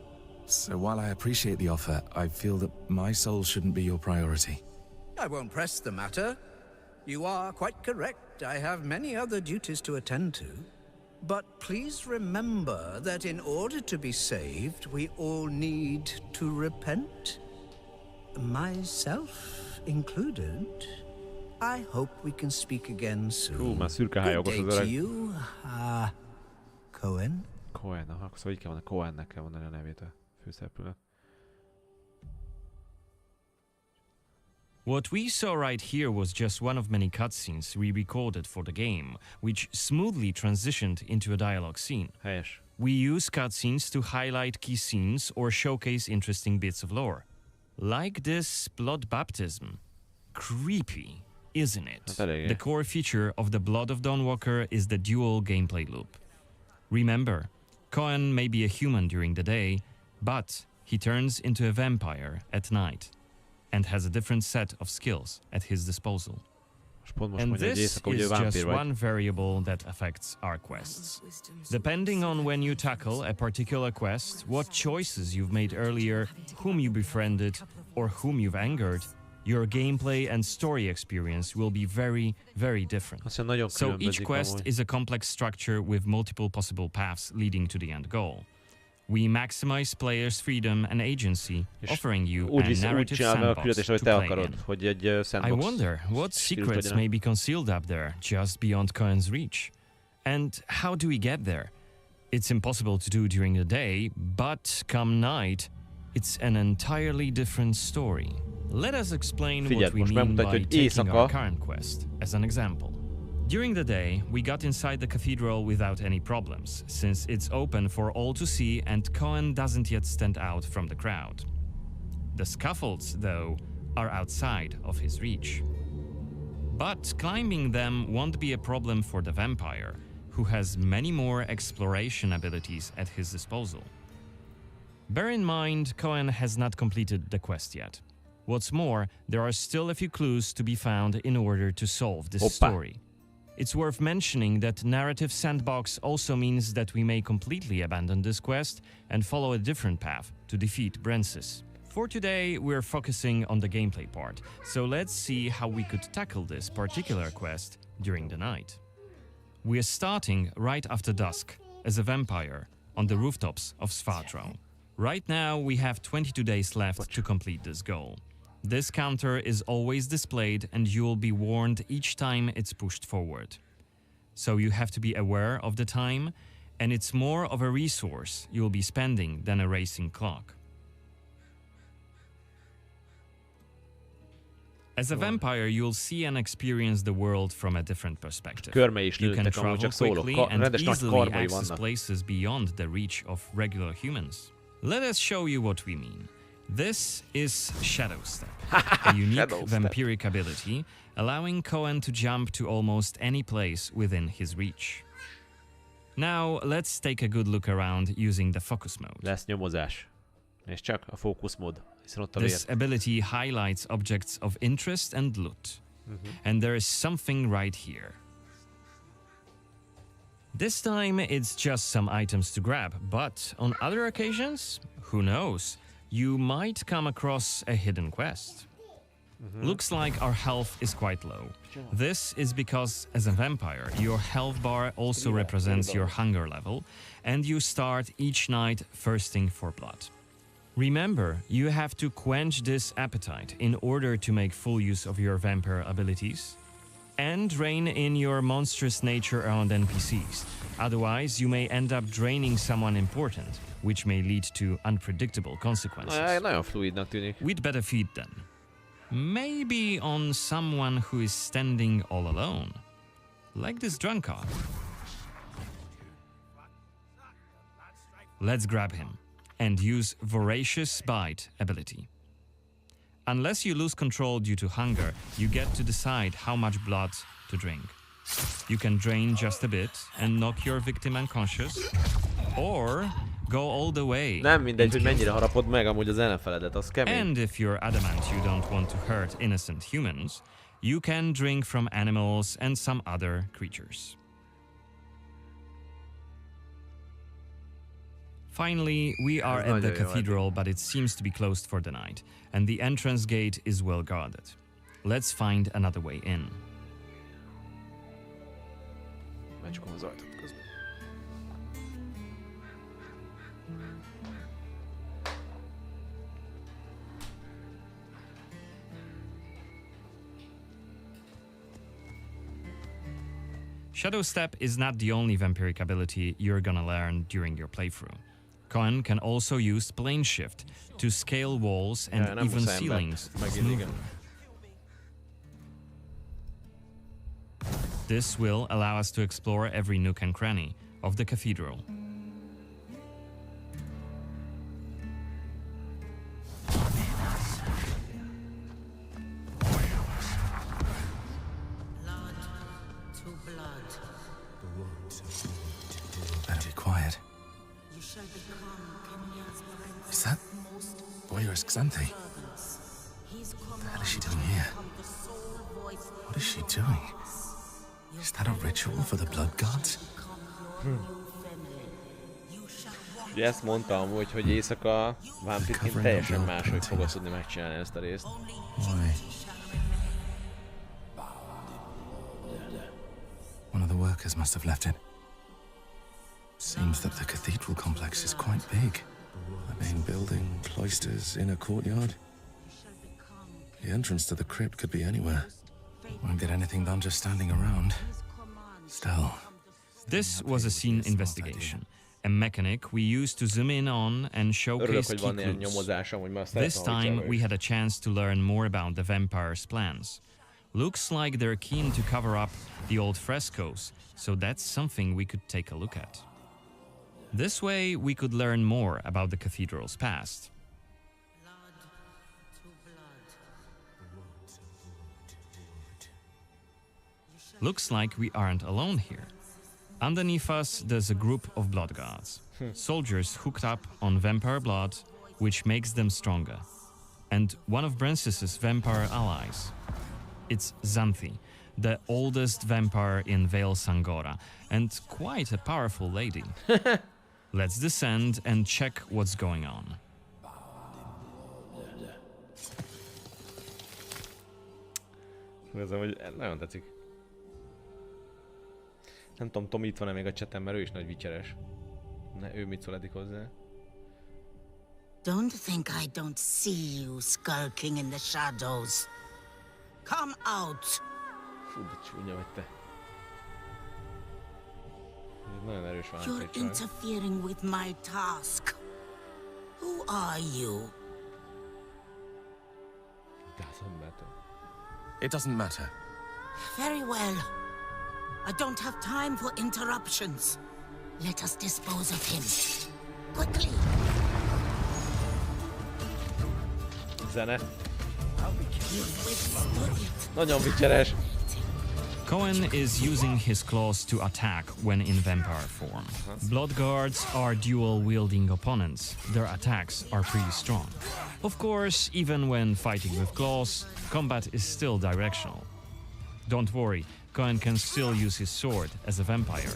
S9: So while I appreciate the offer, I feel that my soul shouldn't be your priority.
S8: I won't press the matter. You are quite correct. I have many other duties to attend to. But please remember that in order to be saved, we all need to repent. Myself included. I hope we can speak again soon.
S1: Már szürke hályogos az öreg.
S8: You, Cohen?
S1: Cohen, aha, szóval így kell mondani, Cohennek kell mondani a nevét a főszereplőnek.
S7: What we saw right here was just one of many cutscenes we recorded for the game, which smoothly transitioned into a dialogue scene.
S1: Helyes.
S7: We use cutscenes to highlight key scenes or showcase interesting bits of lore. Like this blood baptism. Creepy, isn't it? The core feature of the Blood of Dawnwalker is the dual gameplay loop. Remember, Cohen may be a human during the day, but he turns into a vampire at night and has a different set of skills at his disposal. And this is just one variable that affects our quests. Depending on when you tackle a particular quest, what choices you've made earlier, whom you befriended, or whom you've angered, your gameplay and story experience will be very, very different. So each quest is a complex structure with multiple possible paths leading to the end goal. We maximize players' freedom and agency, offering you a narrative sandbox to play in. I wonder what secrets may be concealed up there, just beyond Cohen's reach. And how do we get there? It's impossible to do during the day, but come night, it's an entirely different story. Let us explain what we mean by taking our current quest as an example. During the day, we got inside the cathedral without any problems, since it's open for all to see and Cohen doesn't yet stand out from the crowd. The scaffolds, though, are outside of his reach. But climbing them won't be a problem for the vampire, who has many more exploration abilities at his disposal. Bear in mind, Cohen has not completed the quest yet. What's more, there are still a few clues to be found in order to solve this story. It's worth mentioning that narrative sandbox also means that we may completely abandon this quest and follow a different path to defeat Brensis. For today, we're focusing on the gameplay part, so let's see how we could tackle this particular quest during the night. We're starting right after dusk, as a vampire, on the rooftops of Svartro. Right now, we have 22 days left to complete this goal. This counter is always displayed and you will be warned each time it's pushed forward. So you have to be aware of the time, and it's more of a resource you'll be spending than a racing clock. As a vampire, you'll see and experience the world from a different perspective. You can travel quickly and easily access places beyond the reach of regular humans. Let us show you what we mean. This is Shadow Step, a unique vampiric ability, allowing Cohen to jump to almost any place within his reach. Now, let's take a good look around using the focus mode.
S1: Lesz nyomozás. És csak a focus mód.
S7: This ability highlights objects of interest and loot. And there is something right here. This time, it's just some items to grab, but on other occasions, who knows? You might come across a hidden quest. Looks like our health is quite low. This is because, as a vampire, your health bar also represents your hunger level, and you start each night thirsting for blood. Remember, you have to quench this appetite in order to make full use of your vampire abilities, and rein in your monstrous nature around NPCs. Otherwise, you may end up draining someone important, which may lead to unpredictable consequences. We'd better feed them. Maybe on someone who is standing all alone. Like this drunkard. Let's grab him and use Voracious Bite ability. Unless you lose control due to hunger, you get to decide how much blood to drink. You can drain just a bit and knock your victim unconscious, or go all the way.
S2: Nem mindegy, hogy mennyire harapod meg amúgy az ellenfeledet, az kemény.
S7: And if you're adamant you don't want to hurt innocent humans, you can drink from animals and some other creatures. Finally, we are at the cathedral, but it seems to be closed for the night, and the entrance gate is well guarded. Let's find another way in.
S2: Megcsukom az ajtót közben.
S7: Shadow Step is not the only vampiric ability you're gonna learn during your playthrough. Cohen can also use plane shift to scale walls and even ceilings smoothly. This will allow us to explore every nook and cranny of the cathedral.
S9: Better be quiet. Is that voyeurist Xanthi? What the hell is she doing here? What is she doing? Is that a ritual for the blood gods?
S2: Ugye ezt mondtam, hogy éjszaka vámpirként teljesen máshogy fogod tudni megcsinálni ezt a részt.
S9: One of the workers must have left it. Seems that the cathedral complex is quite big. The main building, cloisters, inner courtyard. The entrance to the crypt could be anywhere. Won't get anything done just standing around. Still.
S7: This was a scene investigation, a mechanic we used to zoom in on and showcase key clues. This time we had a chance to learn more about the vampire's plans. Looks like they're keen to cover up the old frescoes, so that's something we could take a look at. This way we could learn more about the cathedral's past. Looks like we aren't alone here. Underneath us, there's a group of blood guards. Soldiers hooked up on vampire blood, which makes them stronger. And one of Brances's vampire allies. It's Xanthi, the oldest vampire in Vale Sangora, and quite a powerful lady. Let's descend and check what's going on.
S2: Nézem, hogy nagyon tetszik. Nem tudom, Tomi itt van-e még a chaten, mert ő is nagy vicseres. Ne, ő mit szól eddig hozzá?
S10: Don't think I don't see you skulking in the shadows. Come out!
S2: Fú, de csúnya vagy te. Ez nagyon erős van.
S10: You're interfering with my task. Who are you?
S9: Doesn't matter. It doesn't matter.
S10: Very well. I don't have time for interruptions. Let us dispose of him. Quickly!
S2: Zene. Nagyon vicseres.
S7: Cohen is using his claws to attack when in vampire form. Blood guards are dual-wielding opponents. Their attacks are pretty strong. Of course, even when fighting with claws, combat is still directional. Don't worry, Cohen can still use his sword as a vampire.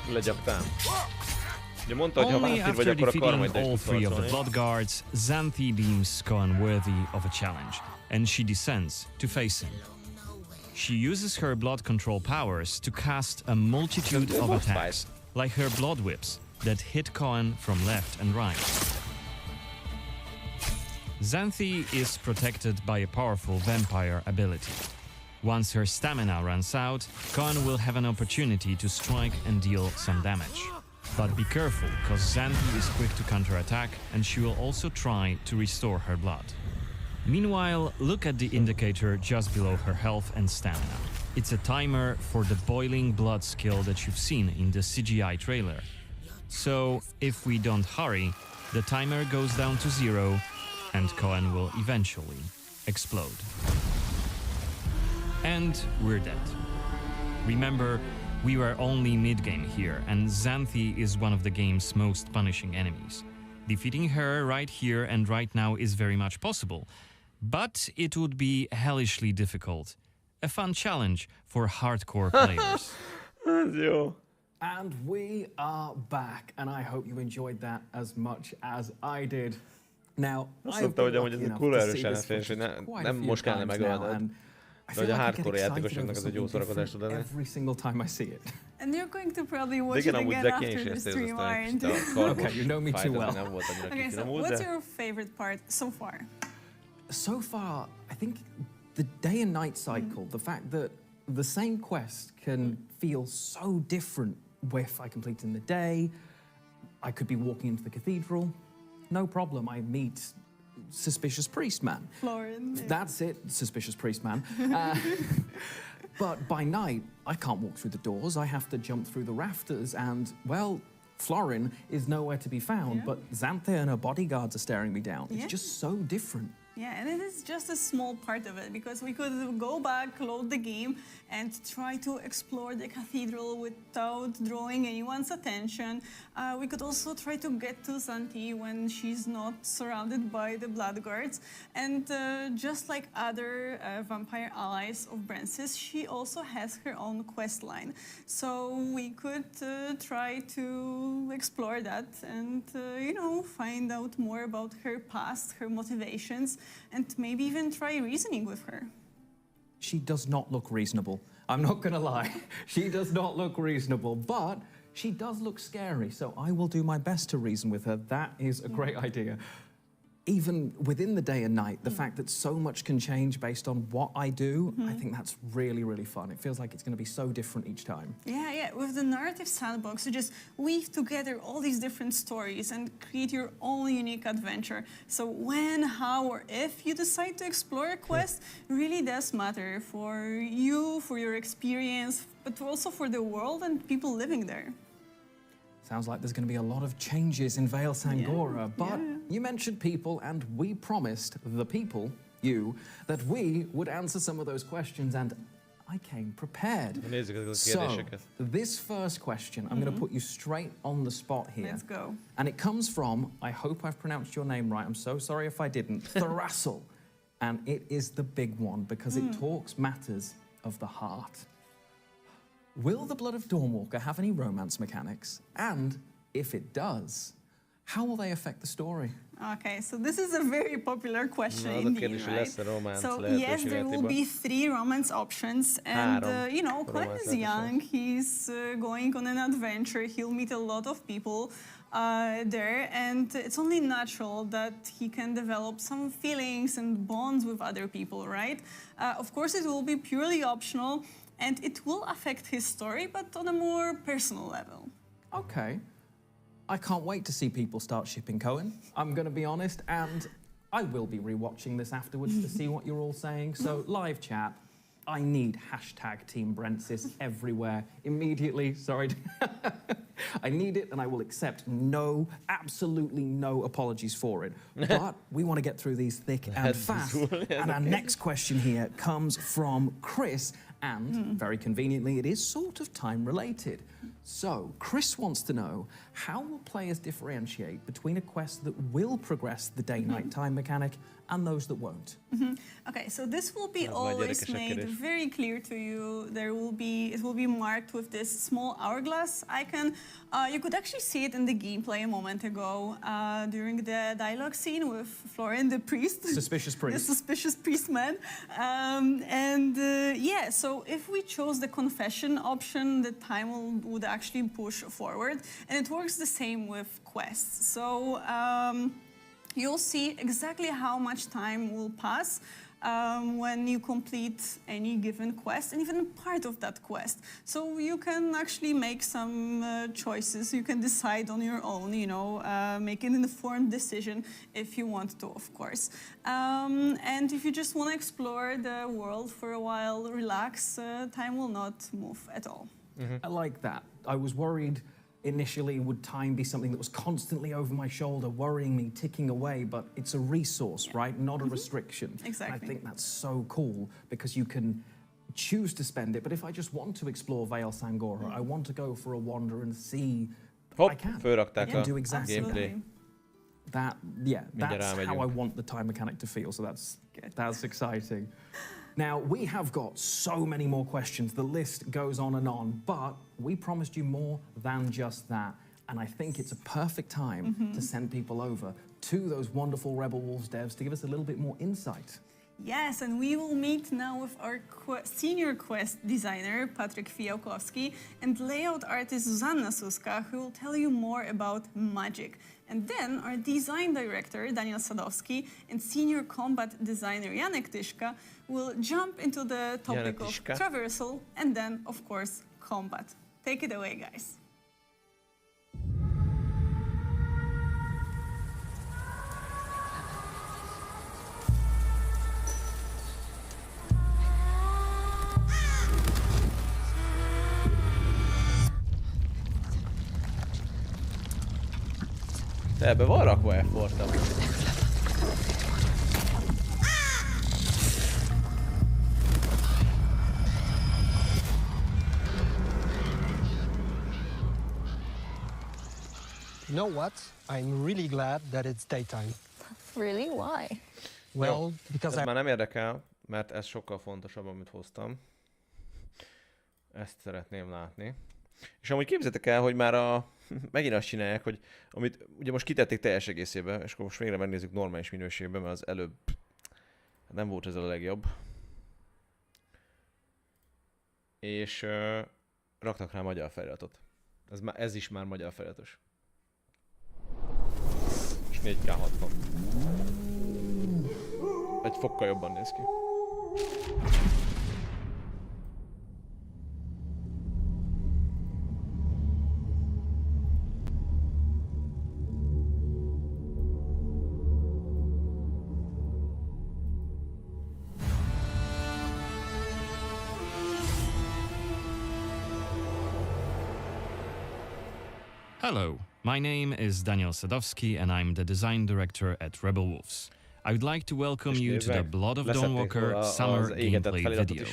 S2: Legyaktam. Mondta,
S7: only after defeating all three of the blood guards, Xanthi deems Cohen worthy of a challenge, and she descends to face him. She uses her blood control powers to cast a multitude of attacks, like her blood whips, that hit Cohen from left and right. Xanthi is protected by a powerful vampire ability. Once her stamina runs out, Cohen will have an opportunity to strike and deal some damage. But be careful, cause Xanthi is quick to counterattack and she will also try to restore her blood. Meanwhile, look at the indicator just below her health and stamina. It's a timer for the boiling blood skill that you've seen in the CGI trailer. So if we don't hurry, the timer goes down to 0 and Cohen will eventually explode. And we're dead. Remember, we were only mid-game here, and Xanthi is one of the game's most punishing enemies. Defeating her right here and right now is very much possible, but it would be hellishly difficult. A fun challenge for hardcore players.
S6: And we are back, and I hope you enjoyed that as much as I did. Now,
S2: azt mondta, hogy ez egy kurva erős ellenfény, hogy nem most kellene megölnöd. De hogy a hardcore játékosoknak ez egy jó szórakozás tud lenni.
S6: Every single time I see it.
S5: And you're going to probably watch it again after the stream, aren't you?
S6: Okay, you know me too well.
S5: Okay, so what's your favorite part so far?
S6: So far, I think the day and night cycle, the fact that the same quest can feel so different if I complete in the day. I could be walking into the cathedral, no problem, I meet Suspicious Priest Man.
S5: Florin.
S6: That's it, Suspicious Priest Man. But by night, I can't walk through the doors, I have to jump through the rafters, and, well, Florin is nowhere to be found, but Xanthi and her bodyguards are staring me down. It's just so different.
S5: Yeah, and it is just a small part of it, because we could go back, load the game, and try to explore the cathedral without drawing anyone's attention. We could also try to get to Xanthi when she's not surrounded by the blood guards. And just like other vampire allies of Brancis, she also has her own quest line. So we could try to explore that and, you know, find out more about her past, her motivations, and maybe even try reasoning with her.
S6: She does not look reasonable. I'm not gonna lie. She does not look reasonable, but she does look scary, so I will do my best to reason with her. That is a great idea. Even within the day and night, the fact that so much can change based on what I do, I think that's really, really fun. It feels like it's going to be so different each time.
S5: Yeah, yeah. With the narrative sandbox, you just weave together all these different stories and create your own unique adventure. So when, how, or if you decide to explore a quest really does matter for you, for your experience, but also for the world and people living there.
S6: Sounds like there's going to be a lot of changes in Vale Sangora, but you mentioned people, and we promised the people, you, that we would answer some of those questions, and I came prepared. So, this first question, I'm going to put you straight on the spot here.
S5: Let's go.
S6: And it comes from, I hope I've pronounced your name right, I'm so sorry if I didn't, Thrassel. And it is the big one, because it talks matters of the heart. Will the Blood of Dawnwalker have any romance mechanics? And if it does, how will they affect the story?
S5: Okay, so this is a very popular question indeed, right? So yes, there will be 3 romance options, and you know, Cohen is young, he's going on an adventure, he'll meet a lot of people there, and it's only natural that he can develop some feelings and bonds with other people, right? Of course, it will be purely optional, and it will affect his story, but on a more personal level.
S6: Okay. I can't wait to see people start shipping Cohen, I'm going to be honest, and I will be rewatching this afterwards to see what you're all saying. So, live chat, I need hashtag Team Brancis everywhere immediately. Sorry. I need it, and I will accept no, absolutely no apologies for it. But we want to get through these thick and fast. And our next question here comes from Chris, and very conveniently, it is sort of time-related. So, Chris wants to know, how will players differentiate between a quest that will progress the day-night time mechanic and those that won't?
S5: Okay, so this will be always made very clear to you. It will be marked with this small hourglass icon. You could actually see it in the gameplay a moment ago during the dialogue scene with Florin, the priest.
S6: Suspicious priest.
S5: The suspicious priest man. Yeah, so if we chose the confession option, the time would actually push forward. And it works the same with quests. So you'll see exactly how much time will pass when you complete any given quest, and even part of that quest. So you can actually make some choices. You can decide on your own, you know, make an informed decision if you want to, of course. And if you just want to explore the world for a while, relax, time will not move at all.
S6: I like that. I was worried Initially, would time be something that was constantly over my shoulder, worrying me, ticking away, but it's a resource, right? Not a restriction.
S5: Exactly.
S6: And I think that's so cool because you can choose to spend it, but if I just want to explore Vale Sangora, I want to go for a wander and see, I can. I can do exactly
S2: gameplay.
S6: that. That's how I want the time mechanic to feel, so that's exciting. Now, we have got so many more questions. The list goes on, but we promised you more than just that. And I think it's a perfect time to send people over to those wonderful Rebel Wolves devs to give us a little bit more insight.
S5: Yes, and we will meet now with our senior quest designer, Patryk Fiałkowski, and layout artist Zuzanna Suska, who will tell you more about magic. And then our design director, Daniel Sadowski, and senior combat designer, Janek Tyszka, will jump into the topic of traversal and then, of course, combat. Take it away, guys.
S2: De ebbe van rakva effortam.
S11: You know what? I'm really glad that it's daytime.
S3: Really? Why?
S11: Well, because
S2: ez már nem érdekel, mert ez sokkal fontosabb, amit hoztam. Ezt szeretném látni. És amúgy képzeljétek el, hogy már megint azt csinálják, hogy amit ugye most kitették teljes egészében, és akkor most végre megnézzük normális minőségben, mert az előbb nem volt ez a legjobb. És raktak rá magyar feliratot. Ez is már magyar feliratos. És 4K60. Egy fokkal jobban néz ki.
S7: Hello, my name is Daniel Sadowski and I'm the design director at Rebel Wolves. I would like to welcome you to the Blood of Dawnwalker summer gameplay video.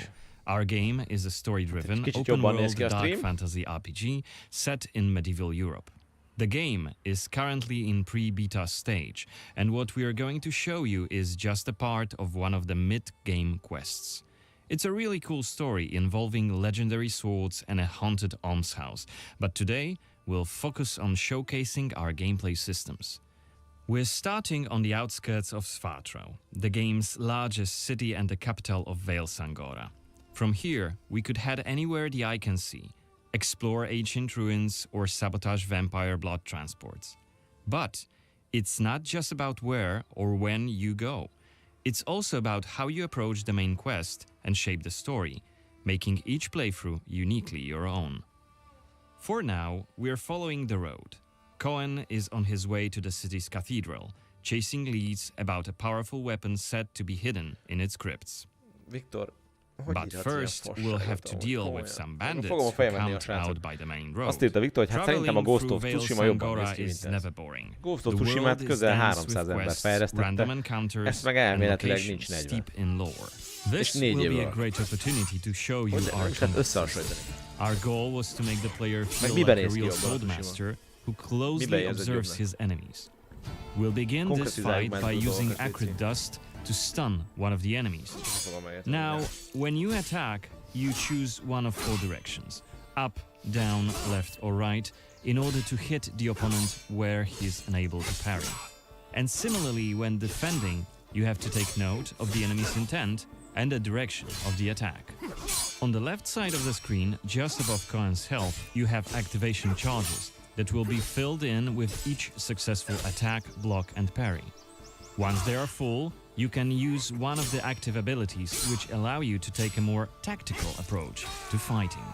S7: Our game is a story-driven, open-world dark fantasy RPG set in medieval Europe. The game is currently in pre-beta stage, and what we are going to show you is just a part of one of the mid-game quests. It's a really cool story involving legendary swords and a haunted almshouse, but today we'll focus on showcasing our gameplay systems. We're starting on the outskirts of Svatro, the game's largest city and the capital of Vale Sangora. From here, we could head anywhere the eye can see, explore ancient ruins or sabotage vampire blood transports. But it's not just about where or when you go. It's also about how you approach the main quest and shape the story, making each playthrough uniquely your own. For now, we're following the road. Cohen is on his way to the city's cathedral, chasing leads about a powerful weapon said to be hidden in its crypts.
S2: Victor,
S7: but first, we'll have to deal with some bandits who camped out by the main road.
S2: Azt írta Viktor, hogy hát szerintem a Ghost of Tsushima jobban néz ki, mint ez. Ghost of Tsushimát közel 300 ember fejlesztette, ezt meg elméletileg nincs 40. És 4 évvel. Tehát összehasonlítani.
S7: Our goal was to make the player feel like a real swordmaster who closely observes his enemies. We'll begin this fight by using acrid dust to stun one of the enemies. Now, when you attack, you choose one of 4 directions, up, down, left or right, in order to hit the opponent where he's unable to parry. And similarly, when defending, you have to take note of the enemy's intent and the direction of the attack. On the left side of the screen, just above Cohen's health, you have activation charges that will be filled in with each successful attack, block and parry. Once they are full, you can use one of the active abilities which allow you to take a more tactical approach to fighting.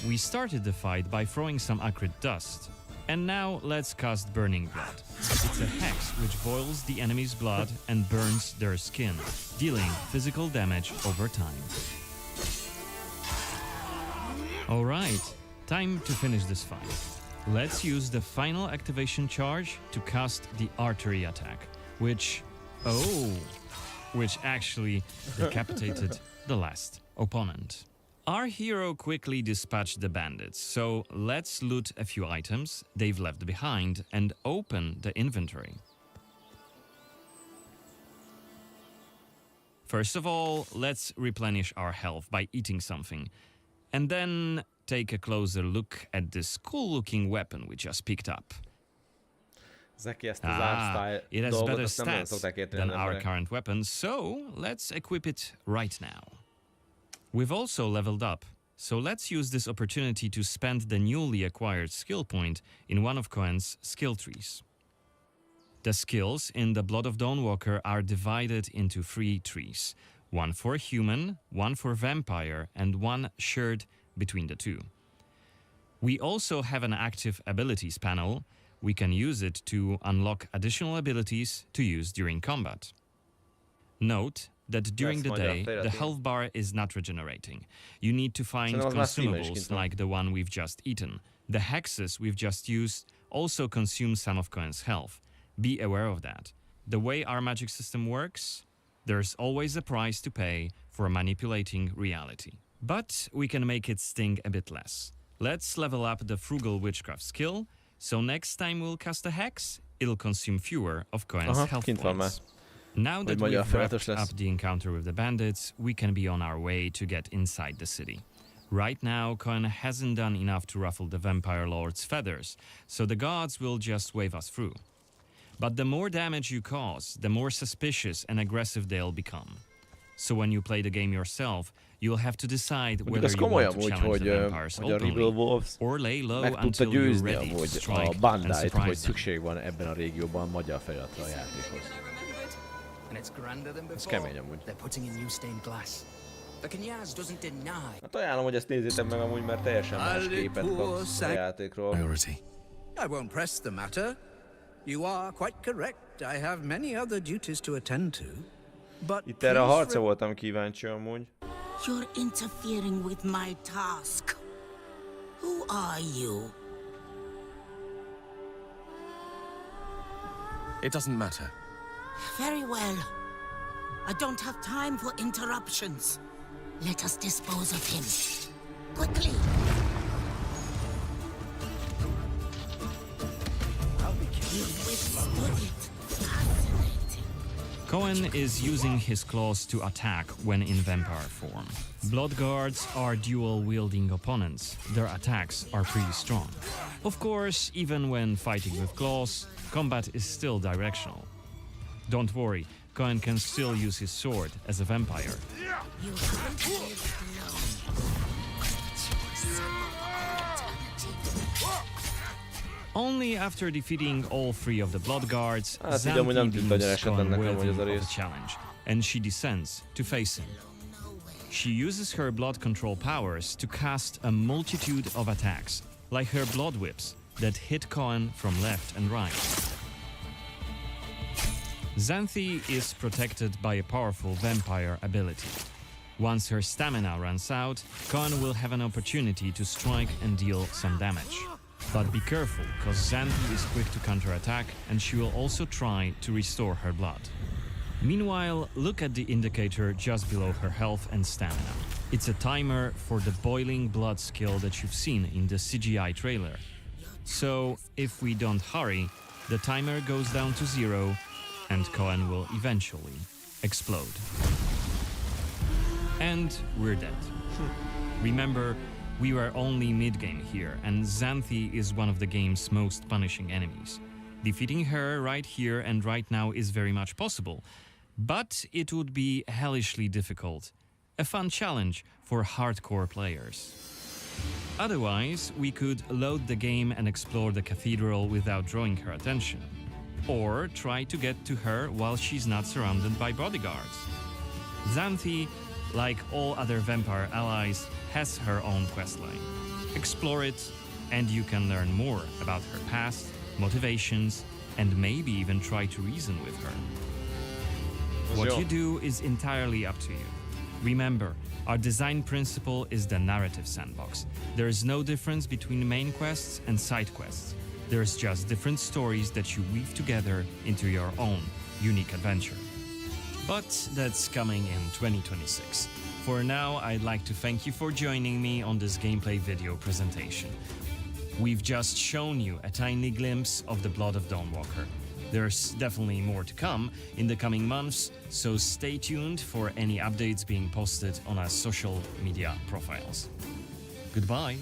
S7: We started the fight by throwing some acrid dust. And now let's cast Burning Blood. It's a hex which boils the enemy's blood and burns their skin, dealing physical damage over time. Alright, time to finish this fight. Let's use the final activation charge to cast the artery attack, which actually decapitated the last opponent. Our hero quickly dispatched the bandits, so let's loot a few items they've left behind and open the inventory. First of all, let's replenish our health by eating something, and then take a closer look at this cool-looking weapon we just picked up. It has better stats than our current weapon, so let's equip it right now. We've also leveled up, so let's use this opportunity to spend the newly acquired skill point in one of Cohen's skill trees. The skills in the Blood of Dawnwalker are divided into 3 trees, one for human, one for vampire, and one shared between the two. We also have an active abilities panel. We can use it to unlock additional abilities to use during combat. Note that during the day, the health bar is not regenerating. You need to find consumables like the one we've just eaten. The hexes we've just used also consume some of Cohen's health. Be aware of that. The way our magic system works, there's always a price to pay for manipulating reality. But we can make it sting a bit less. Let's level up the Frugal Witchcraft skill, so next time we'll cast a hex, it'll consume fewer of Cohen's health points. Now that we've wrapped up the encounter with the bandits, we can be on our way to get inside the city. Right now, Cohen hasn't done enough to ruffle the Vampire Lord's feathers, so the gods will just wave us through. But the more damage you cause, the more suspicious and aggressive they'll become. So when you play the game yourself, you'll have to decide whether you want to challenge the vampires openly, or lay low until you're ready to strike and surprise them.
S1: Szükség van ebben a régióban magyar feliratra a játékhoz. Ez kemény amúgy. Hát ajánlom, hogy ezt nézzétek meg amúgy, mert teljesen más képet kapsz a játékról.
S8: I won't press the matter. You are quite correct. I have many other duties to attend to. But
S1: itt erre a harcra voltam kíváncsi amúgy.
S10: You're interfering with my task. Who are you?
S9: It doesn't matter.
S10: Very well. I don't have time for interruptions. Let us dispose of him. Quickly! You've withstood it. Fascinating.
S7: Cohen is using his claws to attack when in vampire form. Blood guards are dual-wielding opponents. Their attacks are pretty strong. Of course, even when fighting with claws, combat is still directional. Don't worry, Cohen can still use his sword as a vampire.
S10: You haven't lived long.
S7: Only after defeating all 3 of the blood guards, Xanthi deems Cohen worthy of the challenge, and she descends to face him. She uses her blood control powers to cast a multitude of attacks, like her blood whips, that hit Cohen from left and right. Xanthi is protected by a powerful vampire ability. Once her stamina runs out, Cohen will have an opportunity to strike and deal some damage. But be careful, cause Xanthi is quick to counterattack and she will also try to restore her blood. Meanwhile, look at the indicator just below her health and stamina. It's a timer for the boiling blood skill that you've seen in the CGI trailer. So, if we don't hurry, the timer goes down to 0 and Cohen will eventually explode. And we're dead. Remember, we were only mid-game here, and Xanthi is one of the game's most punishing enemies. Defeating her right here and right now is very much possible, but it would be hellishly difficult. A fun challenge for hardcore players. Otherwise, we could load the game and explore the cathedral without drawing her attention. Or try to get to her while she's not surrounded by bodyguards. Xanthi, like all other vampire allies, has her own questline. Explore it, and you can learn more about her past, motivations, and maybe even try to reason with her. What you do is entirely up to you. Remember, our design principle is the narrative sandbox. There is no difference between main quests and side quests. There's just different stories that you weave together into your own unique adventure. But that's coming in 2026. For now, I'd like to thank you for joining me on this gameplay video presentation. We've just shown you a tiny glimpse of the blood of Dawnwalker. There's definitely more to come in the coming months, so stay tuned for any updates being posted on our social media profiles. Goodbye!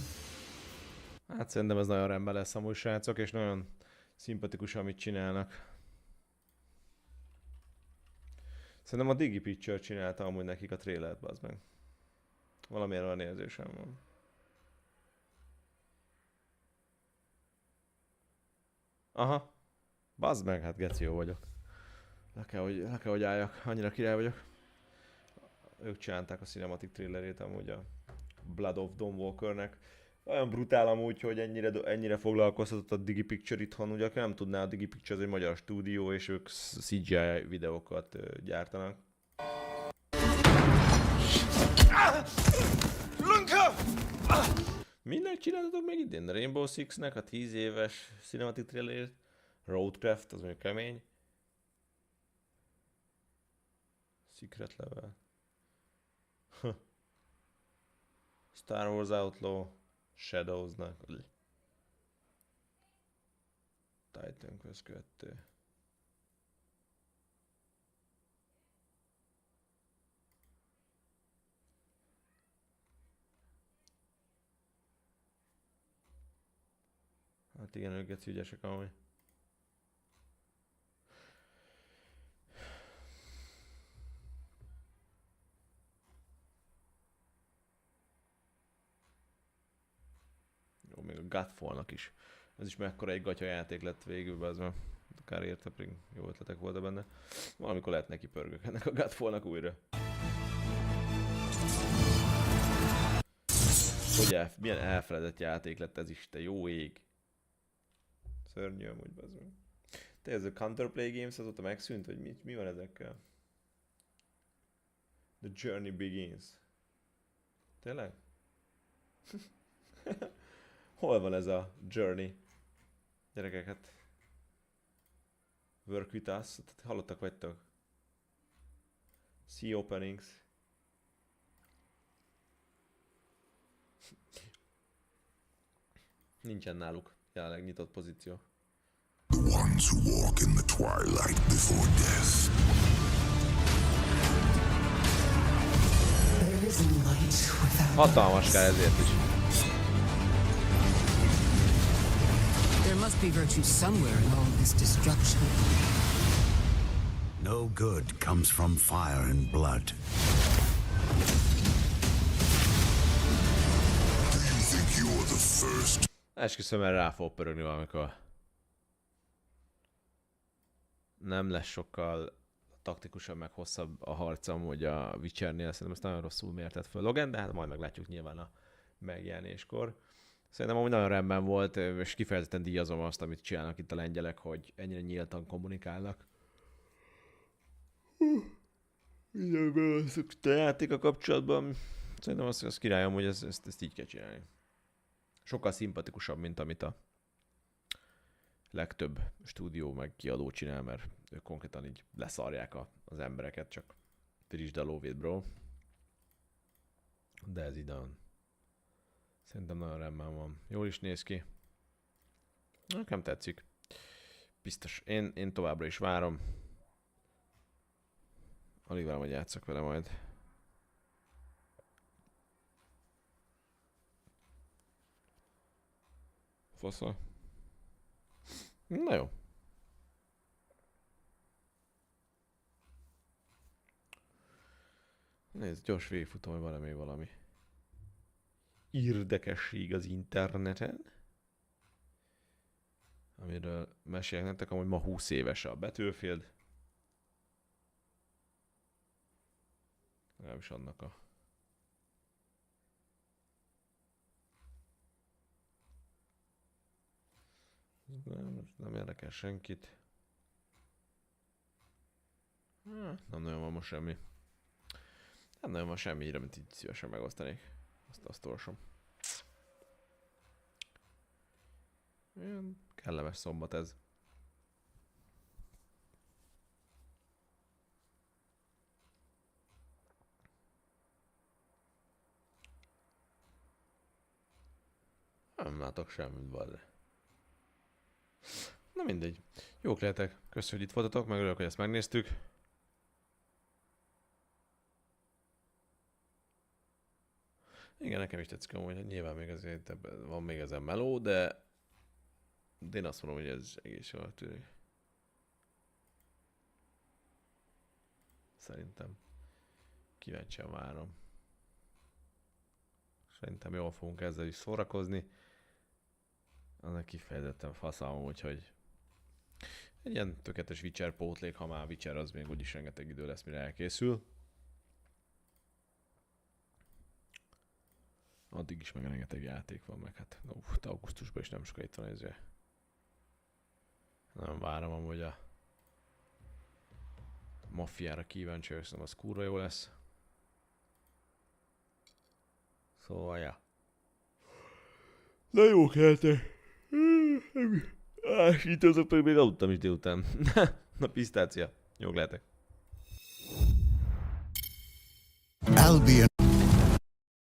S2: Hát szerintem ez nagyon rendben lesz amúgy, srácok, és nagyon szimpatikus, amit csinálnak. Szerintem a Digi Picture csinálta amúgy nekik a trailert, bazd meg. Valamilyen olyan érzésem van. Aha. Bazd meg, hát geci jó vagyok. Le kell, hogy álljak. Annyira király vagyok. Ők csinálták a cinematic trailerét amúgy a Blood of Dawnwalkernek. Olyan brutál amúgy, hogy ennyire foglalkoztatott a Digi Picture itthon. Ugye, aki nem tudná, a Digi Picture az egy magyar stúdió, és ők CGI videókat gyártanak. Mindent csináltatok még idén? Rainbow Six-nek a 10 éves cinematic trailerét. Roadcraft, az mondjuk kemény. Secret Level. Star Wars Outlaw. Shadowsnak. Titan Quest 2. Hát igen, őket ügyesek amúgy. Jó, még a Godfall-nak is. Ez is mekkora egy gatya játék lett végül, az már akár érte, pedig jó ötletek volt benne. Valamikor lehet neki pörgök ennek a Godfall-nak újra. Hogy milyen elfeledett játék lett ez is, te jó ég. Szörnyű amúgy, bazd meg. Te ez a Counterplay Games azóta megszűnt, vagy mi van ezekkel? The Journey Begins. Tényleg? Hol van ez a Journey? Gyerekek, hát... Work with us? Hallottak vagytok? See openings. Nincsen náluk jelenleg nyitott pozíció.
S12: The ones who walk in the twilight before death.
S2: Hatalmas kár ezért is.
S10: There must be virtue somewhere in all this destruction.
S12: No good comes from fire and blood. Do you think you're the first?
S2: Esküszöm, el rá fog pörögni valamikor. Nem lesz sokkal taktikusabb, meg hosszabb a harcam, hogy a Witchernél. Szerintem ezt nagyon rosszul mértett föl Logan, de hát majd meglátjuk nyilván a megjelenéskor. Szerintem amúgy nagyon rendben volt, és kifejezetten díjazom azt, amit csinálnak itt a lengyelek, hogy ennyire nyíltan kommunikálnak. Mindenben a játéka kapcsolatban. Szerintem az királyom, hogy ezt így kell csinálni. Sokkal szimpatikusabb, mint amit a legtöbb stúdió meg kiadó csinál, mert ők konkrétan így leszarják az embereket, csak friss a lóvét, bro. De ez idán. Szerintem nagyon rendben van. Jól is néz ki. Nekem tetszik. Biztos. Én továbbra is várom. Alig várom, hogy játszak vele majd. Fasza. Na jó. Nézd, gyors végigfutom, hogy van-e még valami érdekesség az interneten. Amiről mesélek nektek, amúgy ma 20 éves a Battlefield. Legalábbis annak a... Nem érdekel senkit. Nem nagyon van most semmi. Nem nagyon van semmi hír, amit így szívesen megosztanék. Azt olvasom. Kellemes szombat ez. Nem látok semmit, balra. Na mindegy. Jók lehetek. Köszönjük, hogy itt voltatok, meg örülök, hogy ezt megnéztük. Igen, nekem is tetszik amúgy, hogy nyilván még azért van még ezen meló, de én azt mondom, hogy ez egész jól tűnik. Szerintem kíváncsian várom. Szerintem jól fogunk ezzel is szórakozni. Annak kifejezetten faszalom, úgyhogy egy ilyen tökéletes Witcher pótlék, ha már Witcher, az még úgyis rengeteg idő lesz, mire elkészül. Addig is meg rengeteg játék van, meg hát augusztusban is nem soká itt van ezért. Nem várom amúgy a Mafiára kíváncsi, szerintem az kurva jó lesz. Szóval, ja. Na jó keltek. Itt azok pedig még aludtam is délután. Na pisztácia. Jók lehetek.
S8: Albion.